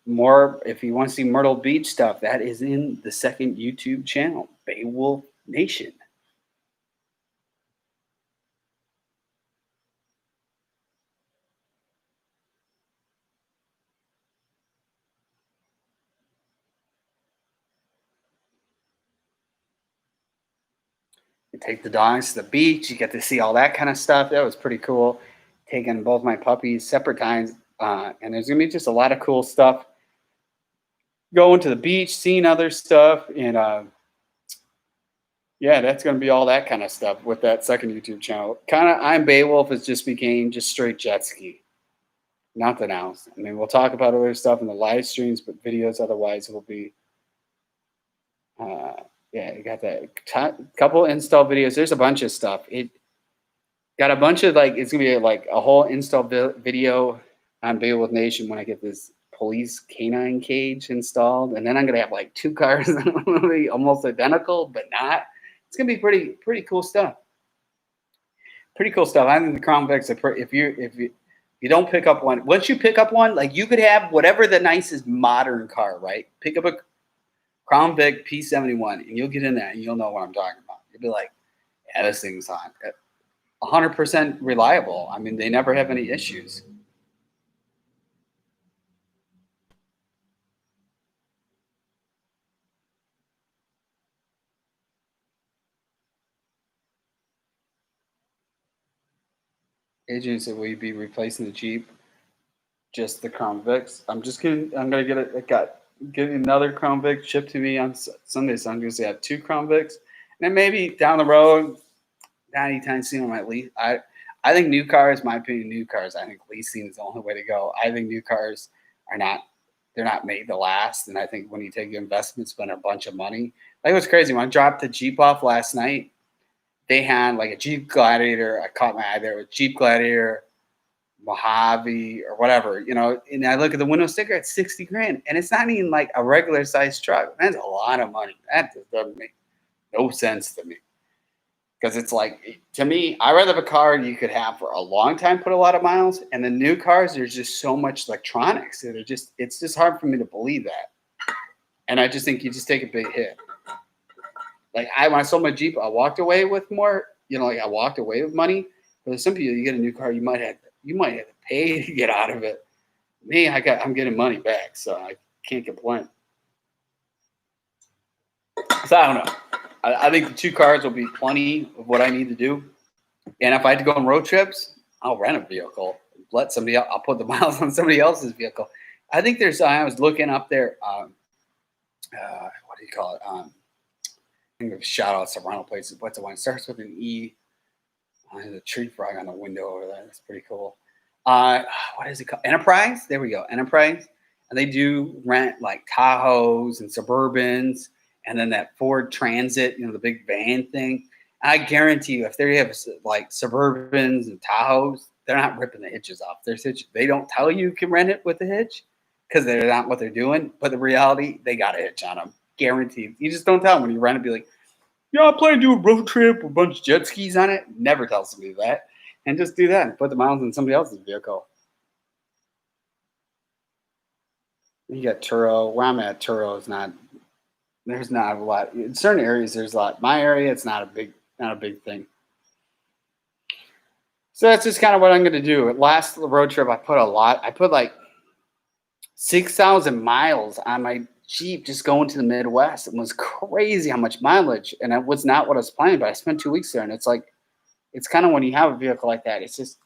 more, if you want to see Myrtle Beach stuff, that is in the second YouTube channel, Beowulf Nation. You take the dogs to the beach. You get to see all that kind of stuff. That was pretty cool. Taking both my puppies separate times. And there's going to be just a lot of cool stuff. Going to the beach, seeing other stuff. And yeah, that's going to be all that kind of stuff with that second YouTube channel. Kind of, I'm Beowulf has just became just straight jet ski. Nothing else. I mean, we'll talk about other stuff in the live streams, but videos otherwise will be yeah, you got that couple install videos. There's a bunch of stuff. It got a bunch of like, it's gonna be like a whole install video on Beowulf Nation when I get this police canine cage installed, and then I'm gonna have like two cars that will be almost identical, but not. It's gonna be pretty cool stuff. Pretty cool stuff. I think the Crown Vics are if you don't pick up one, once you pick up one, like you could have whatever the nicest modern car, right? Pick up a Crown Vic P71, and you'll get in that, and you'll know what I'm talking about. You'll be like, yeah, this thing's on 100% reliable. I mean, they never have any issues. Adrian said, will you be replacing the Jeep? Just the Crown Vics? I'm gonna get it. Get another Crown Vic shipped to me on Sunday, so I'm gonna say I have two Crown Vics, and then maybe down the road, not anytime soon, I might lease. I think new cars, my opinion, new cars. I think leasing is the only way to go. I think new cars they're not made to last, and I think when you take your investment, spend a bunch of money. Like it was crazy when I dropped the Jeep off last night. They had like a Jeep Gladiator. I caught my eye there with Jeep Gladiator, Mojave or whatever, and I look at the window sticker at 60 grand, and it's not even like a regular size truck. That's a lot of money. That just doesn't make no sense to me. Because it's like, to me, I'd rather have a car you could have for a long time, put a lot of miles, and the new cars, there's just so much electronics. It's just hard for me to believe that. And I just think you just take a big hit. Like when I sold my Jeep, I walked away with more, I walked away with money. But some people, you get a new car, you might have you might have to pay to get out of it. Me, I'm getting money back, so I can't complain. So I don't know. I think the 2 cars will be plenty of what I need to do. And if I had to go on road trips, I'll rent a vehicle. Let somebody else. I'll put the miles on somebody else's vehicle. I think there's. I was looking up there. What do you call it? I think of shout outs to rental places. What's the one? It starts with an E. There's a tree frog on the window over there. That's pretty cool. What is it called? Enterprise. There we go. Enterprise. And they do rent like Tahoes and Suburbans, and then that Ford Transit, the big van thing. I guarantee you, if they have like Suburbans and Tahoes, they're not ripping the hitches off. They don't tell you can rent it with a hitch because they're not what they're doing. But the reality, they got a hitch on them. Guaranteed. You just don't tell them when you rent it. Be like, yeah, I plan to do a road trip with a bunch of jet skis on it. Never tell somebody that. And just do that and put the miles in somebody else's vehicle. You got Turo. Where I'm at, Turo is not. There's not a lot. In certain areas, there's a lot. My area, it's not a big thing. So that's just kind of what I'm going to do. Last road trip, I put a lot. I put like 6,000 miles on my Jeep just going to the Midwest. It was crazy how much mileage, and it was not what I was planning. But I spent 2 weeks there, and it's like, it's kind of when you have a vehicle like that, it's just,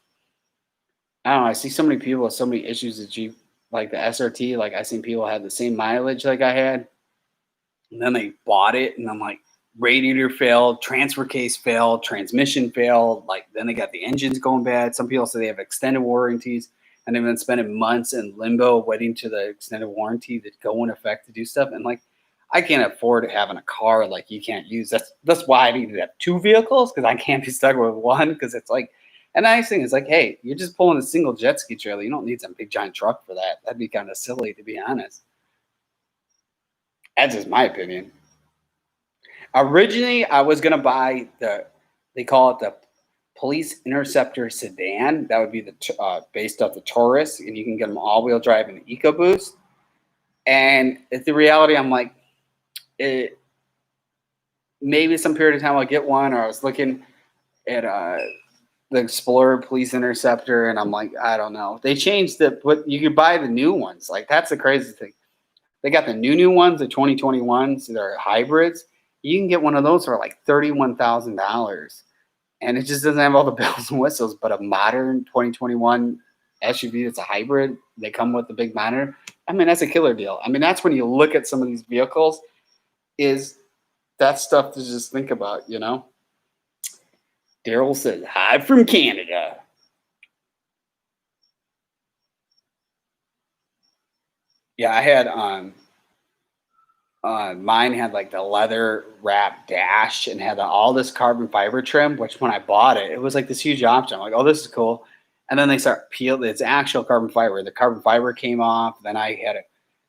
I don't know. I see so many people with so many issues with Jeep, like the SRT. Like I seen people have the same mileage like I had, and then they bought it, and I'm like, radiator failed, transfer case failed, transmission failed. Like then they got the engines going bad. Some people say they have extended warranties, and they've been spending months in limbo waiting to the extended warranty to go in effect to do stuff. And like, I can't afford having a car like you can't use. That's why I need to have 2 vehicles, because I can't be stuck with one. Because it's like, and the nice thing is like, hey, you're just pulling a single jet ski trailer. You don't need some big giant truck for that. That'd be kind of silly, to be honest. That's just my opinion. Originally, I was gonna buy they call it the Police Interceptor sedan. That would be based off the Taurus, and you can get them all-wheel drive and EcoBoost. And the reality, I'm like, maybe some period of time I'll get one. Or I was looking at the Explorer Police Interceptor, and I'm like, I don't know. They changed but you could buy the new ones. Like that's the crazy thing. They got the new ones, the 2021s. They're hybrids. You can get one of those for like $31,000, and it just doesn't have all the bells and whistles. But a modern 2021 SUV that's a hybrid, they come with the big monitor. I mean, that's a killer deal. I mean, that's when you look at some of these vehicles, is that stuff to just think about, Daryl says, hi from Canada. Yeah, I had mine had like the leather wrap dash and had all this carbon fiber trim, which when I bought it, it was like this huge option. I'm like, oh, this is cool. And then they start peeling. It's actual carbon fiber. The carbon fiber came off. Then I had it.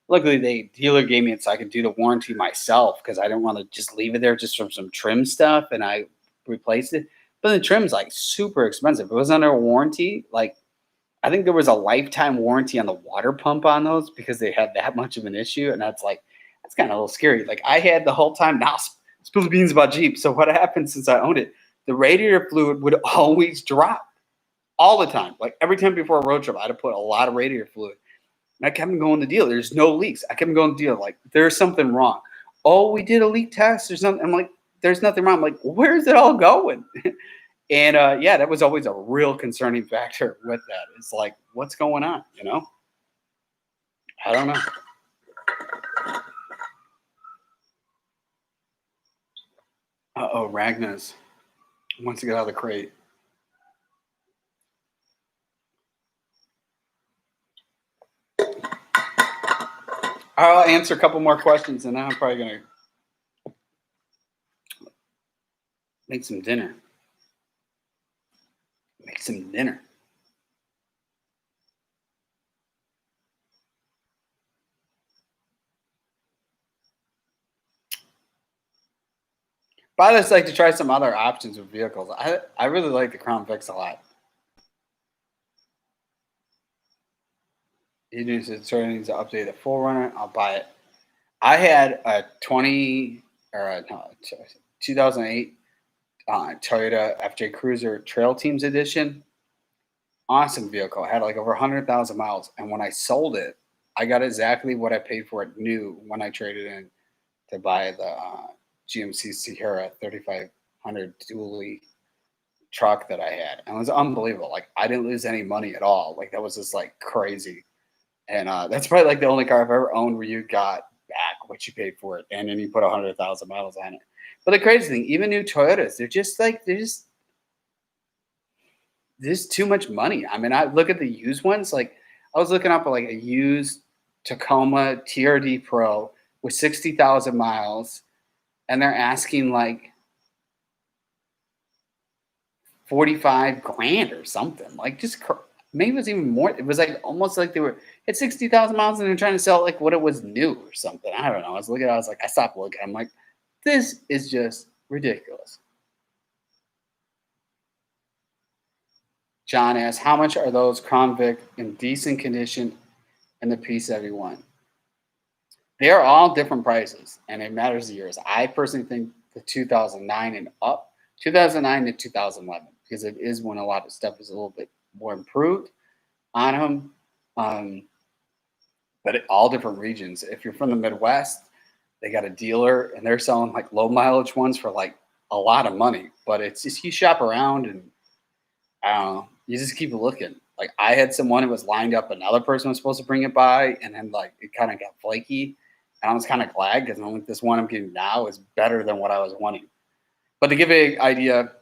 Luckily, the dealer gave me it so I could do the warranty myself, because I didn't want to just leave it there just from some trim stuff. And I replaced it. But the trim's like super expensive. It was under a warranty. Like, I think there was a lifetime warranty on the water pump on those because they had that much of an issue. And that's like, that's kind of a little scary. Like I had the whole time, now spill the beans about Jeep. So what happened since I owned it, the radiator fluid would always drop all the time. Like every time before a road trip, I'd have put a lot of radiator fluid. And I kept going to the dealer. There's no leaks. I kept going to the dealer. Like there's something wrong. Oh, we did a leak test or something. I'm like, there's nothing wrong. I'm like, where's it all going? And yeah, that was always a real concerning factor with that. It's like, what's going on? I don't know. Uh-oh, Ragna's wants to get out of the crate. I'll answer a couple more questions, and then I'm probably going to make some dinner. But I just like to try some other options with vehicles. I really like the Crown Vics a lot. He needs to update the 4Runner. I'll buy it. I had a 2008 Toyota FJ Cruiser Trail Teams Edition. Awesome vehicle. It had like over 100,000 miles. And when I sold it, I got exactly what I paid for it new when I traded in to buy the GMC Sierra 3500 dually truck that I had. And it was unbelievable. Like I didn't lose any money at all. Like that was just like crazy. And that's probably like the only car I've ever owned where you got back what you paid for it, and then you put 100,000 miles on it. But the crazy thing, even new Toyotas, there's too much money. I mean, I look at the used ones. Like I was looking up like a used Tacoma TRD Pro with 60,000 miles, and they're asking like 45 grand or something. Like just maybe it was even more. It was like almost like they were at 60,000 miles and they're trying to sell it like what it was new or something. I don't know. I was looking, I was like, I stopped looking. I'm like, this is just ridiculous. John asks, how much are those Crown Vic in decent condition and the P71? They are all different prices, and it matters the years. I personally think the 2009 and up, 2009 to 2011, because it is when a lot of stuff is a little bit more improved on them. But all different regions. If you're from the Midwest, they got a dealer, and they're selling like low mileage ones for like a lot of money. But it's just you shop around, and I don't know. You just keep looking. Like I had someone who was lined up, another person was supposed to bring it by, and then like it kind of got flaky. And I was kind of glad because I'm like, this one I'm getting now is better than what I was wanting. But to give you an idea,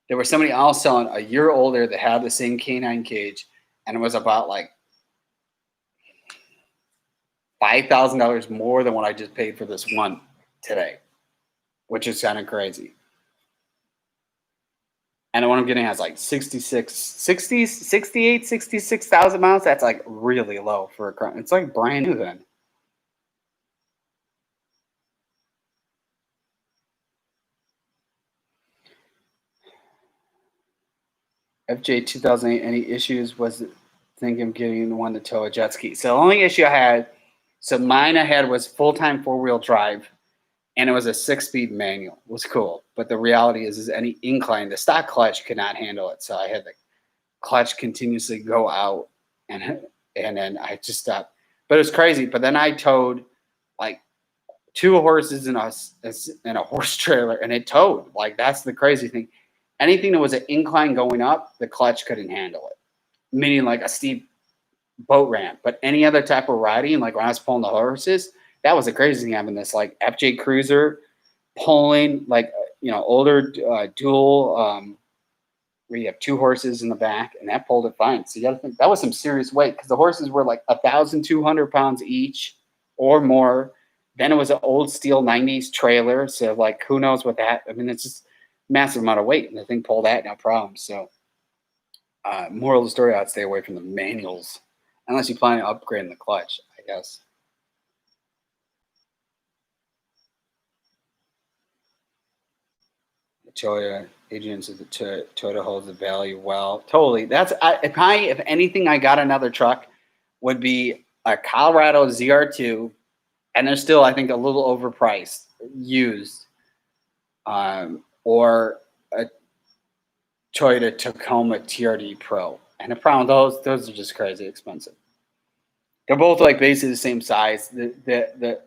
there was somebody else selling a year older that had the same canine cage, and it was about like $5,000 more than what I just paid for this one today, which is kind of crazy. And the one I'm getting has like 66,000 miles. That's like really low for a car. It's like brand new then. FJ 2008, any issues? Was thinking of getting the one to tow a jet ski. So the only issue I had, so mine I had was full-time four-wheel drive, and it was a 6-speed manual. It was cool. But the reality is any incline, the stock clutch could not handle it. So I had the clutch continuously go out, and then I just stopped. But it was crazy. But then I towed like 2 horses in a horse trailer, and it towed. Like that's the crazy thing. Anything that was an incline going up, the clutch couldn't handle it. Meaning like a steep boat ramp. But any other type of riding, like when I was pulling the horses, that was the crazy thing having this like FJ Cruiser pulling like older dual where you have 2 horses in the back, and that pulled it fine. So you got to think that was some serious weight because the horses were like 1,200 pounds each or more. Then it was an old steel 90s trailer, so like who knows what that? I mean, it's just massive amount of weight, and the thing pulled that no problem. So, moral of the story: I'd stay away from the manuals unless you plan on upgrading the clutch, I guess. Toyota agents of the Toyota holds the value well. Totally. If anything, I got another truck would be a Colorado ZR2, and they're still, I think, a little overpriced, used, or a Toyota Tacoma TRD Pro. And the problem with those are just crazy expensive. They're both like basically the same size. The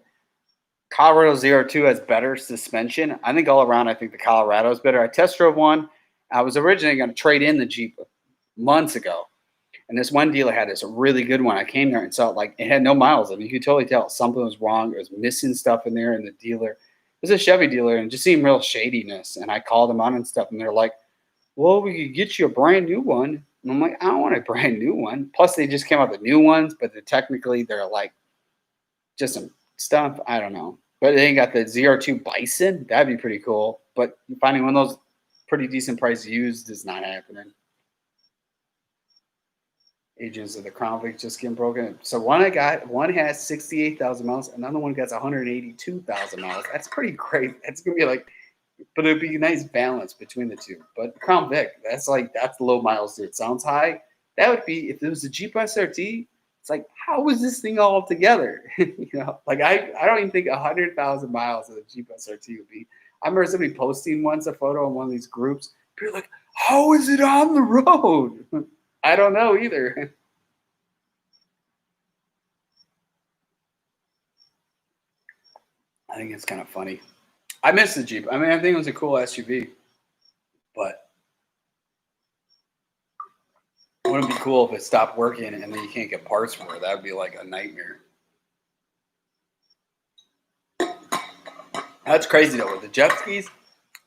Colorado ZR2 has better suspension. I think all around, I think the Colorado is better. I test drove one. I was originally going to trade in the Jeep months ago. And this one dealer had this really good one. I came there and saw it like it had no miles. I mean, you could totally tell something was wrong. It was missing stuff in there. And the dealer, it was a Chevy dealer, and it just seemed real shadiness. And I called them on and stuff. And they're like, well, we could get you a brand new one. And I'm like, I don't want a brand new one. Plus, they just came out with new ones, but they're like just some stuff. I don't know. But they got the ZR2 Bison. That'd be pretty cool. But finding one of those pretty decent price used is not happening. Agents of the Crown Vic just getting broken. So one has 68,000 miles. Another one gets 182,000 miles. That's pretty great. That's going to be like, but it'd be a nice balance between the two. But Crown Vic, that's low miles. It sounds high. That would be, if it was a Jeep SRT, it's like, how is this thing all together? Like I don't even think 100,000 miles of a Jeep SRT would be. I remember somebody posting once a photo in one of these groups. People are like, how is it on the road? I don't know either. I think it's kind of funny. I miss the Jeep. I mean, I think it was a cool SUV, but wouldn't it be cool if it stopped working and then you can't get parts for it? That would be like a nightmare. That's crazy though with the jet skis.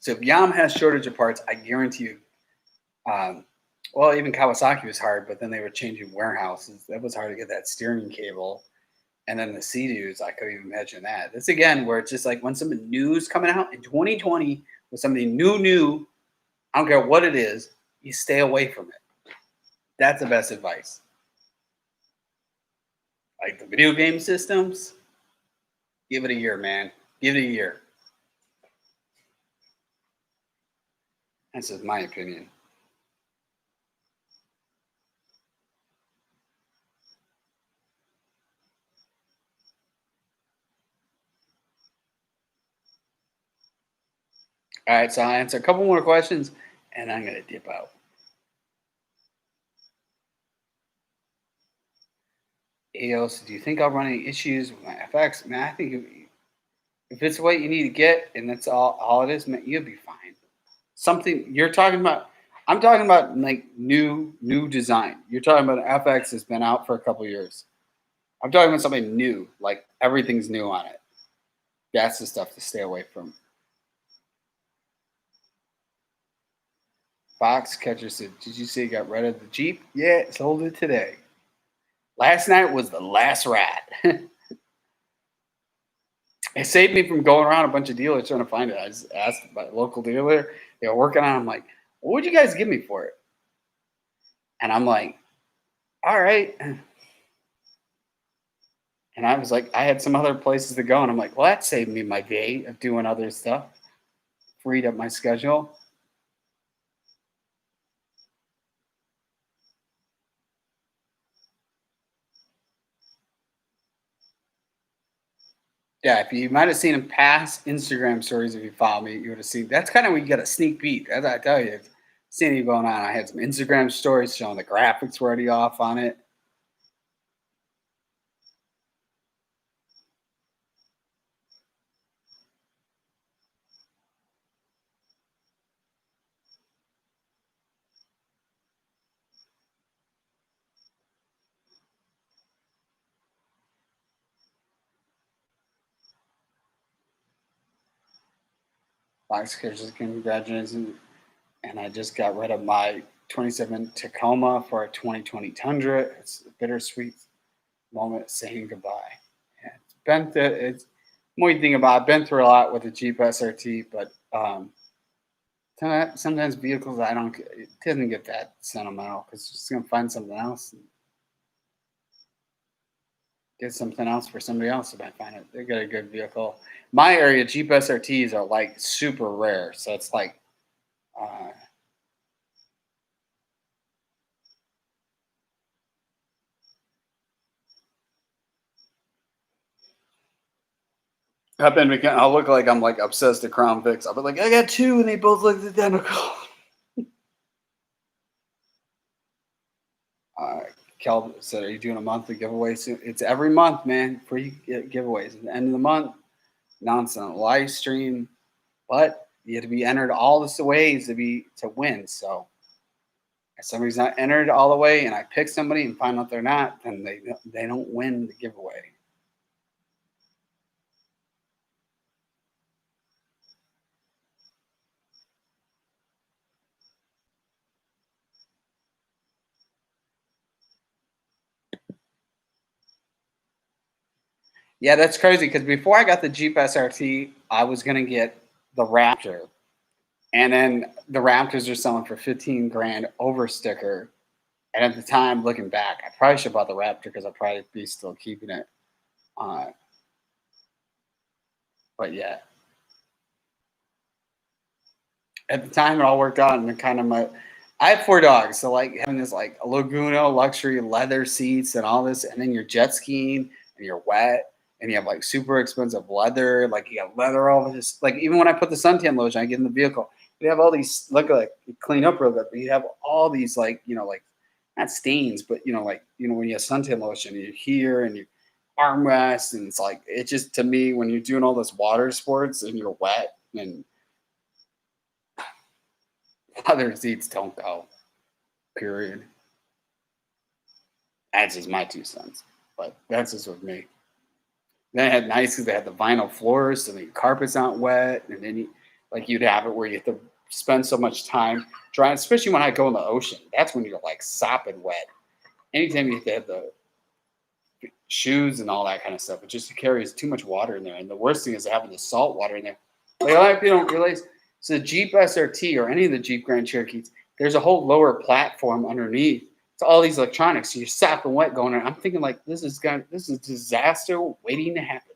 So if Yamaha has shortage of parts, I guarantee you. Well, even Kawasaki was hard, but then they were changing warehouses. That was hard to get that steering cable. And then the Sea-Doos, I couldn't even imagine that. This again, where it's just like when something new is coming out in 2020 with something new, I don't care what it is, you stay away from it. That's the best advice. Like the video game systems, give it a year, man. Give it a year. That's just my opinion. All right, so I'll answer a couple more questions and I'm going to dip out. EOS, do you think I'll run any issues with my FX? Man, I think if it's what you need to get and that's all it is, man, you'll be fine. Something you're talking about, I'm talking about like new design. You're talking about an FX that's been out for a couple years. I'm talking about something new, like everything's new on it. That's the stuff to stay away from. Foxcatcher said, "Did you say you got rid of the Jeep?" Yeah, sold it today. Last night was the last rat. It saved me from going around a bunch of dealers trying to find it. I just asked my local dealer. They were working on it. I'm like, what would you guys give me for it? And I'm like, all right. And I was like, I had some other places to go. And I'm like, well, that saved me my day of doing other stuff, freed up my schedule. Yeah, if you might have seen him past Instagram stories, if you follow me, you would have seen. That's kind of when you get a sneak peek. As I tell you, seeing you going on. I had some Instagram stories showing the graphics were already off on it. Fox Cares, congratulations. And I just got rid of my 27 Tacoma for a 2020 Tundra. It's a bittersweet moment saying goodbye. Yeah, it's been through, it's more you think about. I've been through a lot with the Jeep SRT, but sometimes vehicles I don't. It doesn't get that sentimental because just gonna find something else and get something else for somebody else if I find it. They got a good vehicle. My area Jeep SRTs are like super rare, so it's like. Uh, I'll look like I'm like obsessed with Crown Vics. I'll be like, I got two, and they both look identical. Kel said, "Are you doing a monthly giveaway soon?" It's every month, man. Free giveaways at the end of the month. Announced on a live stream, but you have to be entered all the ways to win. So if somebody's not entered all the way, and I pick somebody and find out they're not, then they don't win the giveaway. Yeah, that's crazy because before I got the Jeep SRT, I was gonna get the Raptor. And then the Raptors are selling for 15 grand over sticker. And at the time, looking back, I probably should have bought the Raptor because I'd probably be still keeping it. Uh, but yeah, at the time, it all worked out. And kind of I have 4 dogs. So like having this like a Laguna luxury leather seats and all this, and then you're jet skiing and you're wet and you have like super expensive leather. Like you got leather all over this. Like even when I put the suntan lotion, I get in the vehicle. You have all these look like you clean up real good, but you have all these like not stains, but like when you have suntan lotion, you're here and you armrest, and it's like it just to me when you're doing all this water sports and you're wet and leather seats don't go. Period. That's just my 2 cents, but that's just with me. Then I had nice because they had the vinyl floors, so the carpets aren't wet, and then you'd have it where you have to spend so much time drying, especially when I go in the ocean. That's when you're like sopping wet. Anytime you have to have the shoes and all that kind of stuff, it just carries too much water in there. And the worst thing is having the salt water in there. Like a lot of people don't realize. So the Jeep SRT or any of the Jeep Grand Cherokees, there's a whole lower platform underneath. It's all these electronics. So you're sopping wet going on. I'm thinking like this is disaster waiting to happen.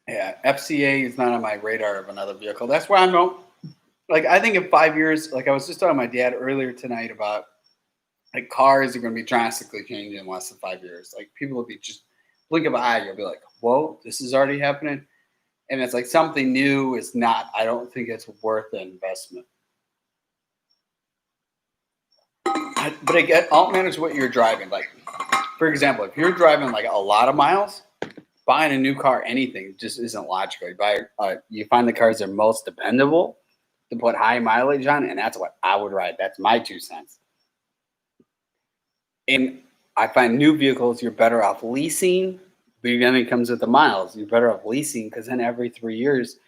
Yeah, FCA is not on my radar of another vehicle. That's why I'm not like I think in 5 years, like I was just talking to my dad earlier tonight about like cars are going to be drastically changing in less than 5 years. Like people will be just blink of an eye, you'll be like, whoa, this is already happening. And it's like something new is not, I don't think it's worth the investment. But again, all matters what you're driving. Like, for example, if you're driving like a lot of miles, buying a new car, anything just isn't logical. You find the cars that are most dependable to put high mileage on, and that's what I would ride. That's my 2 cents. And I find new vehicles you're better off leasing, but then it comes with the miles. You're better off leasing because then every 3 years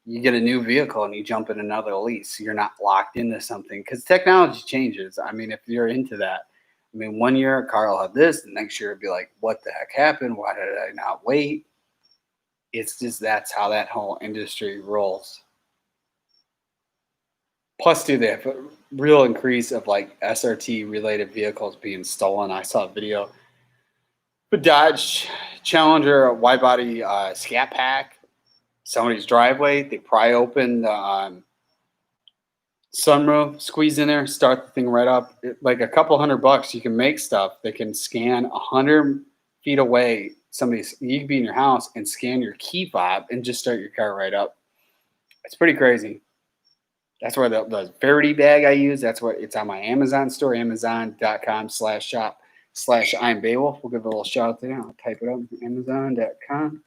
you get a new vehicle and you jump in another lease. You're not locked into something because technology changes. I mean, if you're into that, I mean, 1 year a car will have this, the next year it'd be like, what the heck happened? Why did I not wait? It's just that's how that whole industry rolls. Plus, too, they have a real increase of like SRT related vehicles being stolen. I saw a video. The Dodge Challenger wide body Scat Pack, somebody's driveway. They pry open the sunroof, squeeze in there, start the thing right up. Like a couple $100, you can make stuff that can scan 100 feet away. You can be in your house and scan your key fob and just start your car right up. It's pretty crazy. That's where the Verity bag I use. That's what it's on my Amazon store, amazon.com/shop/I'm Beowulf. We'll give a little shout out there. I'll type it up, amazon.com.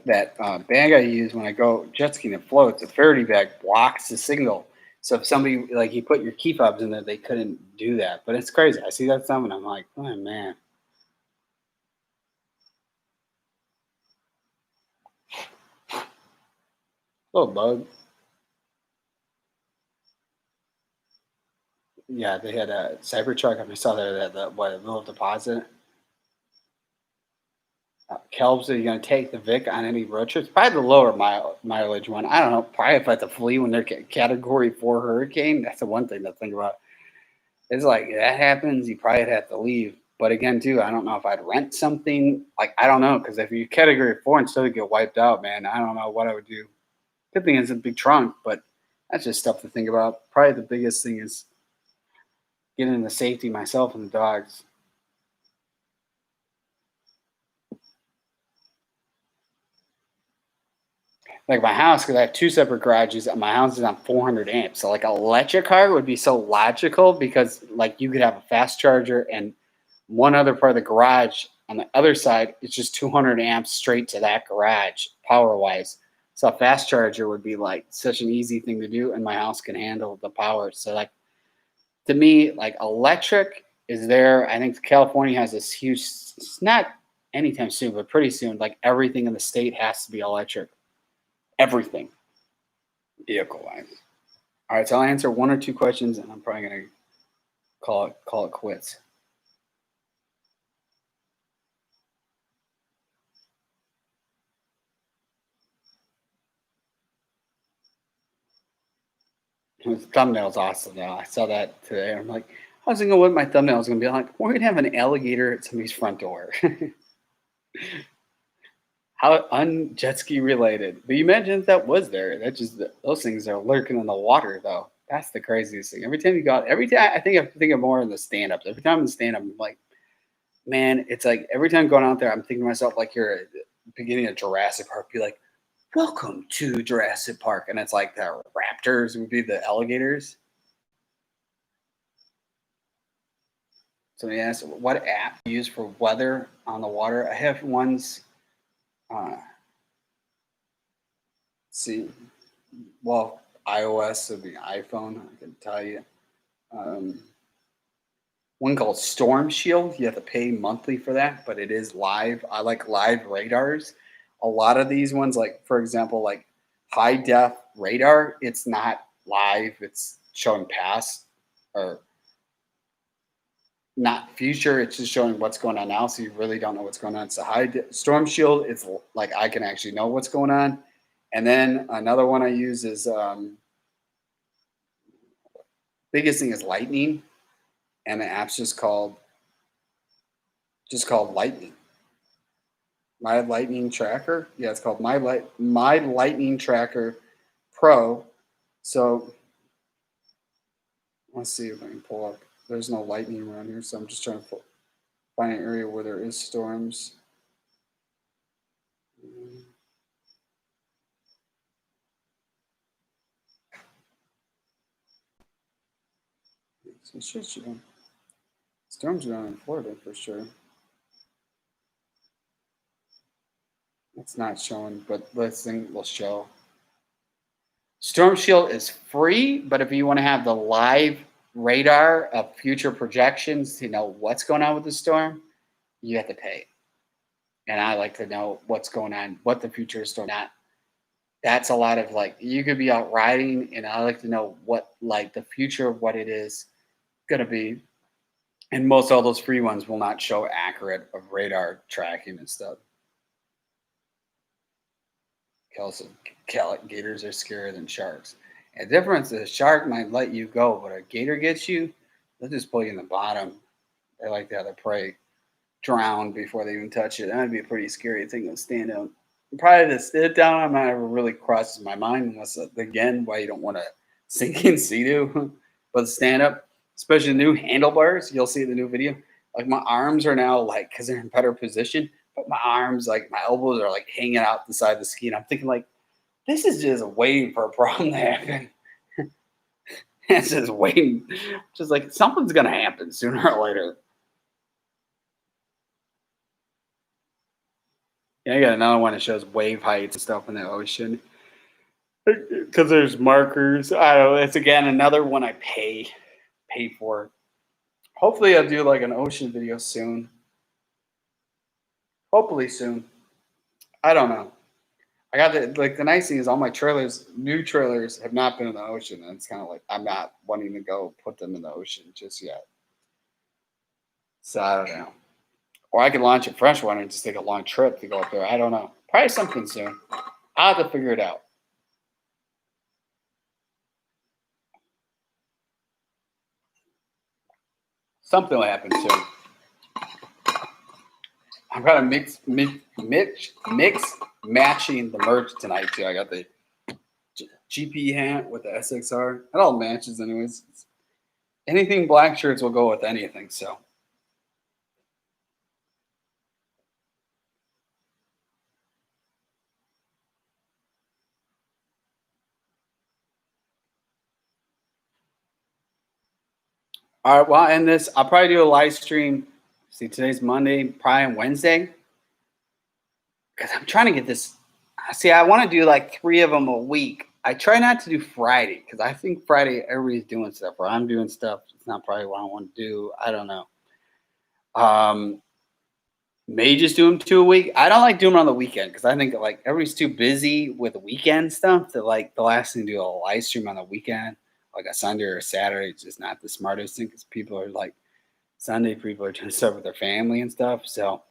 That bag I use when I go jet skiing and floats, the Verity bag blocks the signal. So if somebody, like you put your key fobs in there, they couldn't do that. But it's crazy. I see that stuff and I'm like, oh man. Little bug. Yeah, they had a Cybertruck. I saw that what a little deposit. Kelbs, are you going to take the Vic on any road trips? Probably the lower mileage one. I don't know. Probably if I have to flee when they're Category 4 hurricane. That's the one thing to think about. It's like that happens, you probably have to leave. But again, too, I don't know if I'd rent something. Like I don't know because if you Category 4 and still get wiped out, man, I don't know what I would do. Good thing it's a big trunk, but that's just stuff to think about. Probably the biggest thing is getting into safety myself and the dogs. Like my house, because I have two separate garages, and my house is on 400 amps. So like an electric car would be so logical because like you could have a fast charger and one other part of the garage on the other side, it's just 200 amps straight to that garage power wise. So a fast charger would be like such an easy thing to do, and my house can handle the power. So like to me, like electric is there. I think California has this huge. It's not anytime soon, but pretty soon. Like everything in the state has to be electric. Everything, vehicle wise. All right, so I'll answer one or two questions, and I'm probably gonna call it quits. His thumbnail's awesome though. I saw that today. I'm like, I was thinking what my thumbnail is gonna be like. We're gonna have an alligator at somebody's front door. How jet ski related? But you imagine if that was there. That just those things are lurking in the water though. That's the craziest thing. Every time you go out, every time I think of more in the stand-ups. Every time in the stand-up, I'm like, man, it's like every time going out there, I'm thinking to myself like you're at the beginning of Jurassic Park, be like, welcome to Jurassic Park. And it's like the raptors would be the alligators. So he asked, what app do you use for weather on the water? I have ones. Uh, see, well, iOS would be iPhone. I can tell you. Um, one called Storm Shield. You have to pay monthly for that, but it is live. I like live radars. A lot of these ones, like for example, like high def radar, it's not live. It's showing past or not future. It's just showing what's going on now, so you really don't know what's going on. It's a Storm Shield. It's like I can actually know what's going on. And then another one I use is biggest thing is lightning, and the app's just called Lightning. My Lightning Tracker. Yeah, it's called My Lightning Tracker Pro. So let's see if I can pull up. There's no lightning around here, so I'm just trying to find an area where there is storms. So storms are down in Florida for sure. It's not showing, but this thing will show. Storm Shield is free, but if you want to have the live radar of future projections to know what's going on with the storm, you have to pay. And I like to know what's going on, what the future is storm. That's a lot of like you could be out riding, and I like to know what like the future of what it is going to be. And most all those free ones will not show accurate of radar tracking and stuff. Also, gators are scarier than sharks. And the difference is a shark might let you go, but a gator gets you, they'll just pull you in the bottom. They like to have their prey drown before they even touch it. That would be a pretty scary thing to stand out. Probably to sit down, I'm not ever really crosses my mind unless, again, why you don't want to sink in sea-doo. But the stand up, especially the new handlebars, you'll see the new video. Like my arms are now like, because they're in better position, but my arms, like my elbows are like hanging out the side of the ski. And I'm thinking like, this is just waiting for a problem to happen. It's just waiting. Just like something's going to happen sooner or later. Yeah, I got another one that shows wave heights and stuff in the ocean. Because there's markers. I don't know. It's again another one I pay for. Hopefully I'll do like an ocean video soon. Hopefully soon. I don't know. I got the nice thing is all my new trailers have not been in the ocean, and it's kind of like I'm not wanting to go put them in the ocean just yet. So I don't know. Or I could launch a fresh one and just take a long trip to go up there. I don't know. Probably something soon. I'll have to figure it out. Something will happen soon. I'm gonna mix matching the merch tonight too. I got the GP hat with the SXR. It all matches anyways. Anything black shirts will go with anything. So all right, well, I'll end this. I'll probably do a live stream. See, today's Monday, probably on Wednesday. Because I'm trying to get this. See, I want to do like 3 of them a week. I try not to do Friday because I think Friday everybody's doing stuff or I'm doing stuff. It's not probably what I want to do. I don't know. May just do them 2 a week. I don't like doing them on the weekend because I think like everybody's too busy with the weekend stuff that like the last thing to do a live stream on the weekend, like a Sunday or a Saturday, it's just not the smartest thing because people are like Sunday people are doing stuff with their family and stuff. So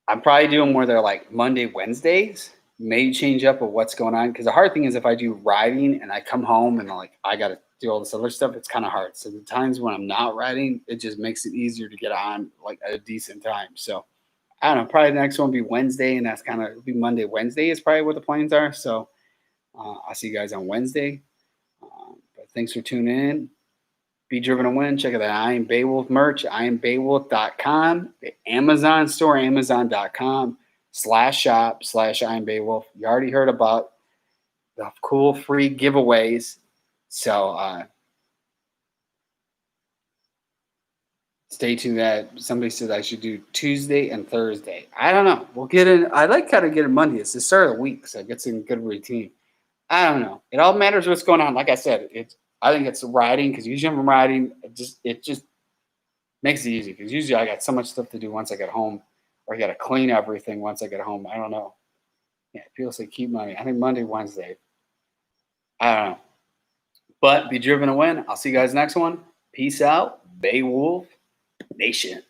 I'm probably doing more they're like Monday, Wednesdays. May change up of what's going on because the hard thing is if I do riding and I come home and like I got to do all this other stuff, it's kind of hard. So the times when I'm not riding, it just makes it easier to get on like at a decent time. So I don't know. Probably the next one will be Wednesday, and that's kind of be Monday. Wednesday is probably what the plans are. So I'll see you guys on Wednesday. Thanks for tuning in. Be driven to win. Check out the I Am Beowulf merch, IamBeowulf.com, the Amazon store, Amazon.com/shop/I Am Beowulf. You already heard about the cool free giveaways. So stay tuned. That somebody said I should do Tuesday and Thursday. I don't know. We'll get in. I like how to get in Monday. It's the start of the week, so it gets in a good routine. I don't know. It all matters what's going on. Like I said, I think it's riding because usually I'm riding. It just makes it easy because usually I got so much stuff to do once I get home, or I got to clean everything once I get home. I don't know. Yeah, people say keep money. I think Monday, Wednesday. I don't know. But be driven to win. I'll see you guys next one. Peace out. Beowulf Nation.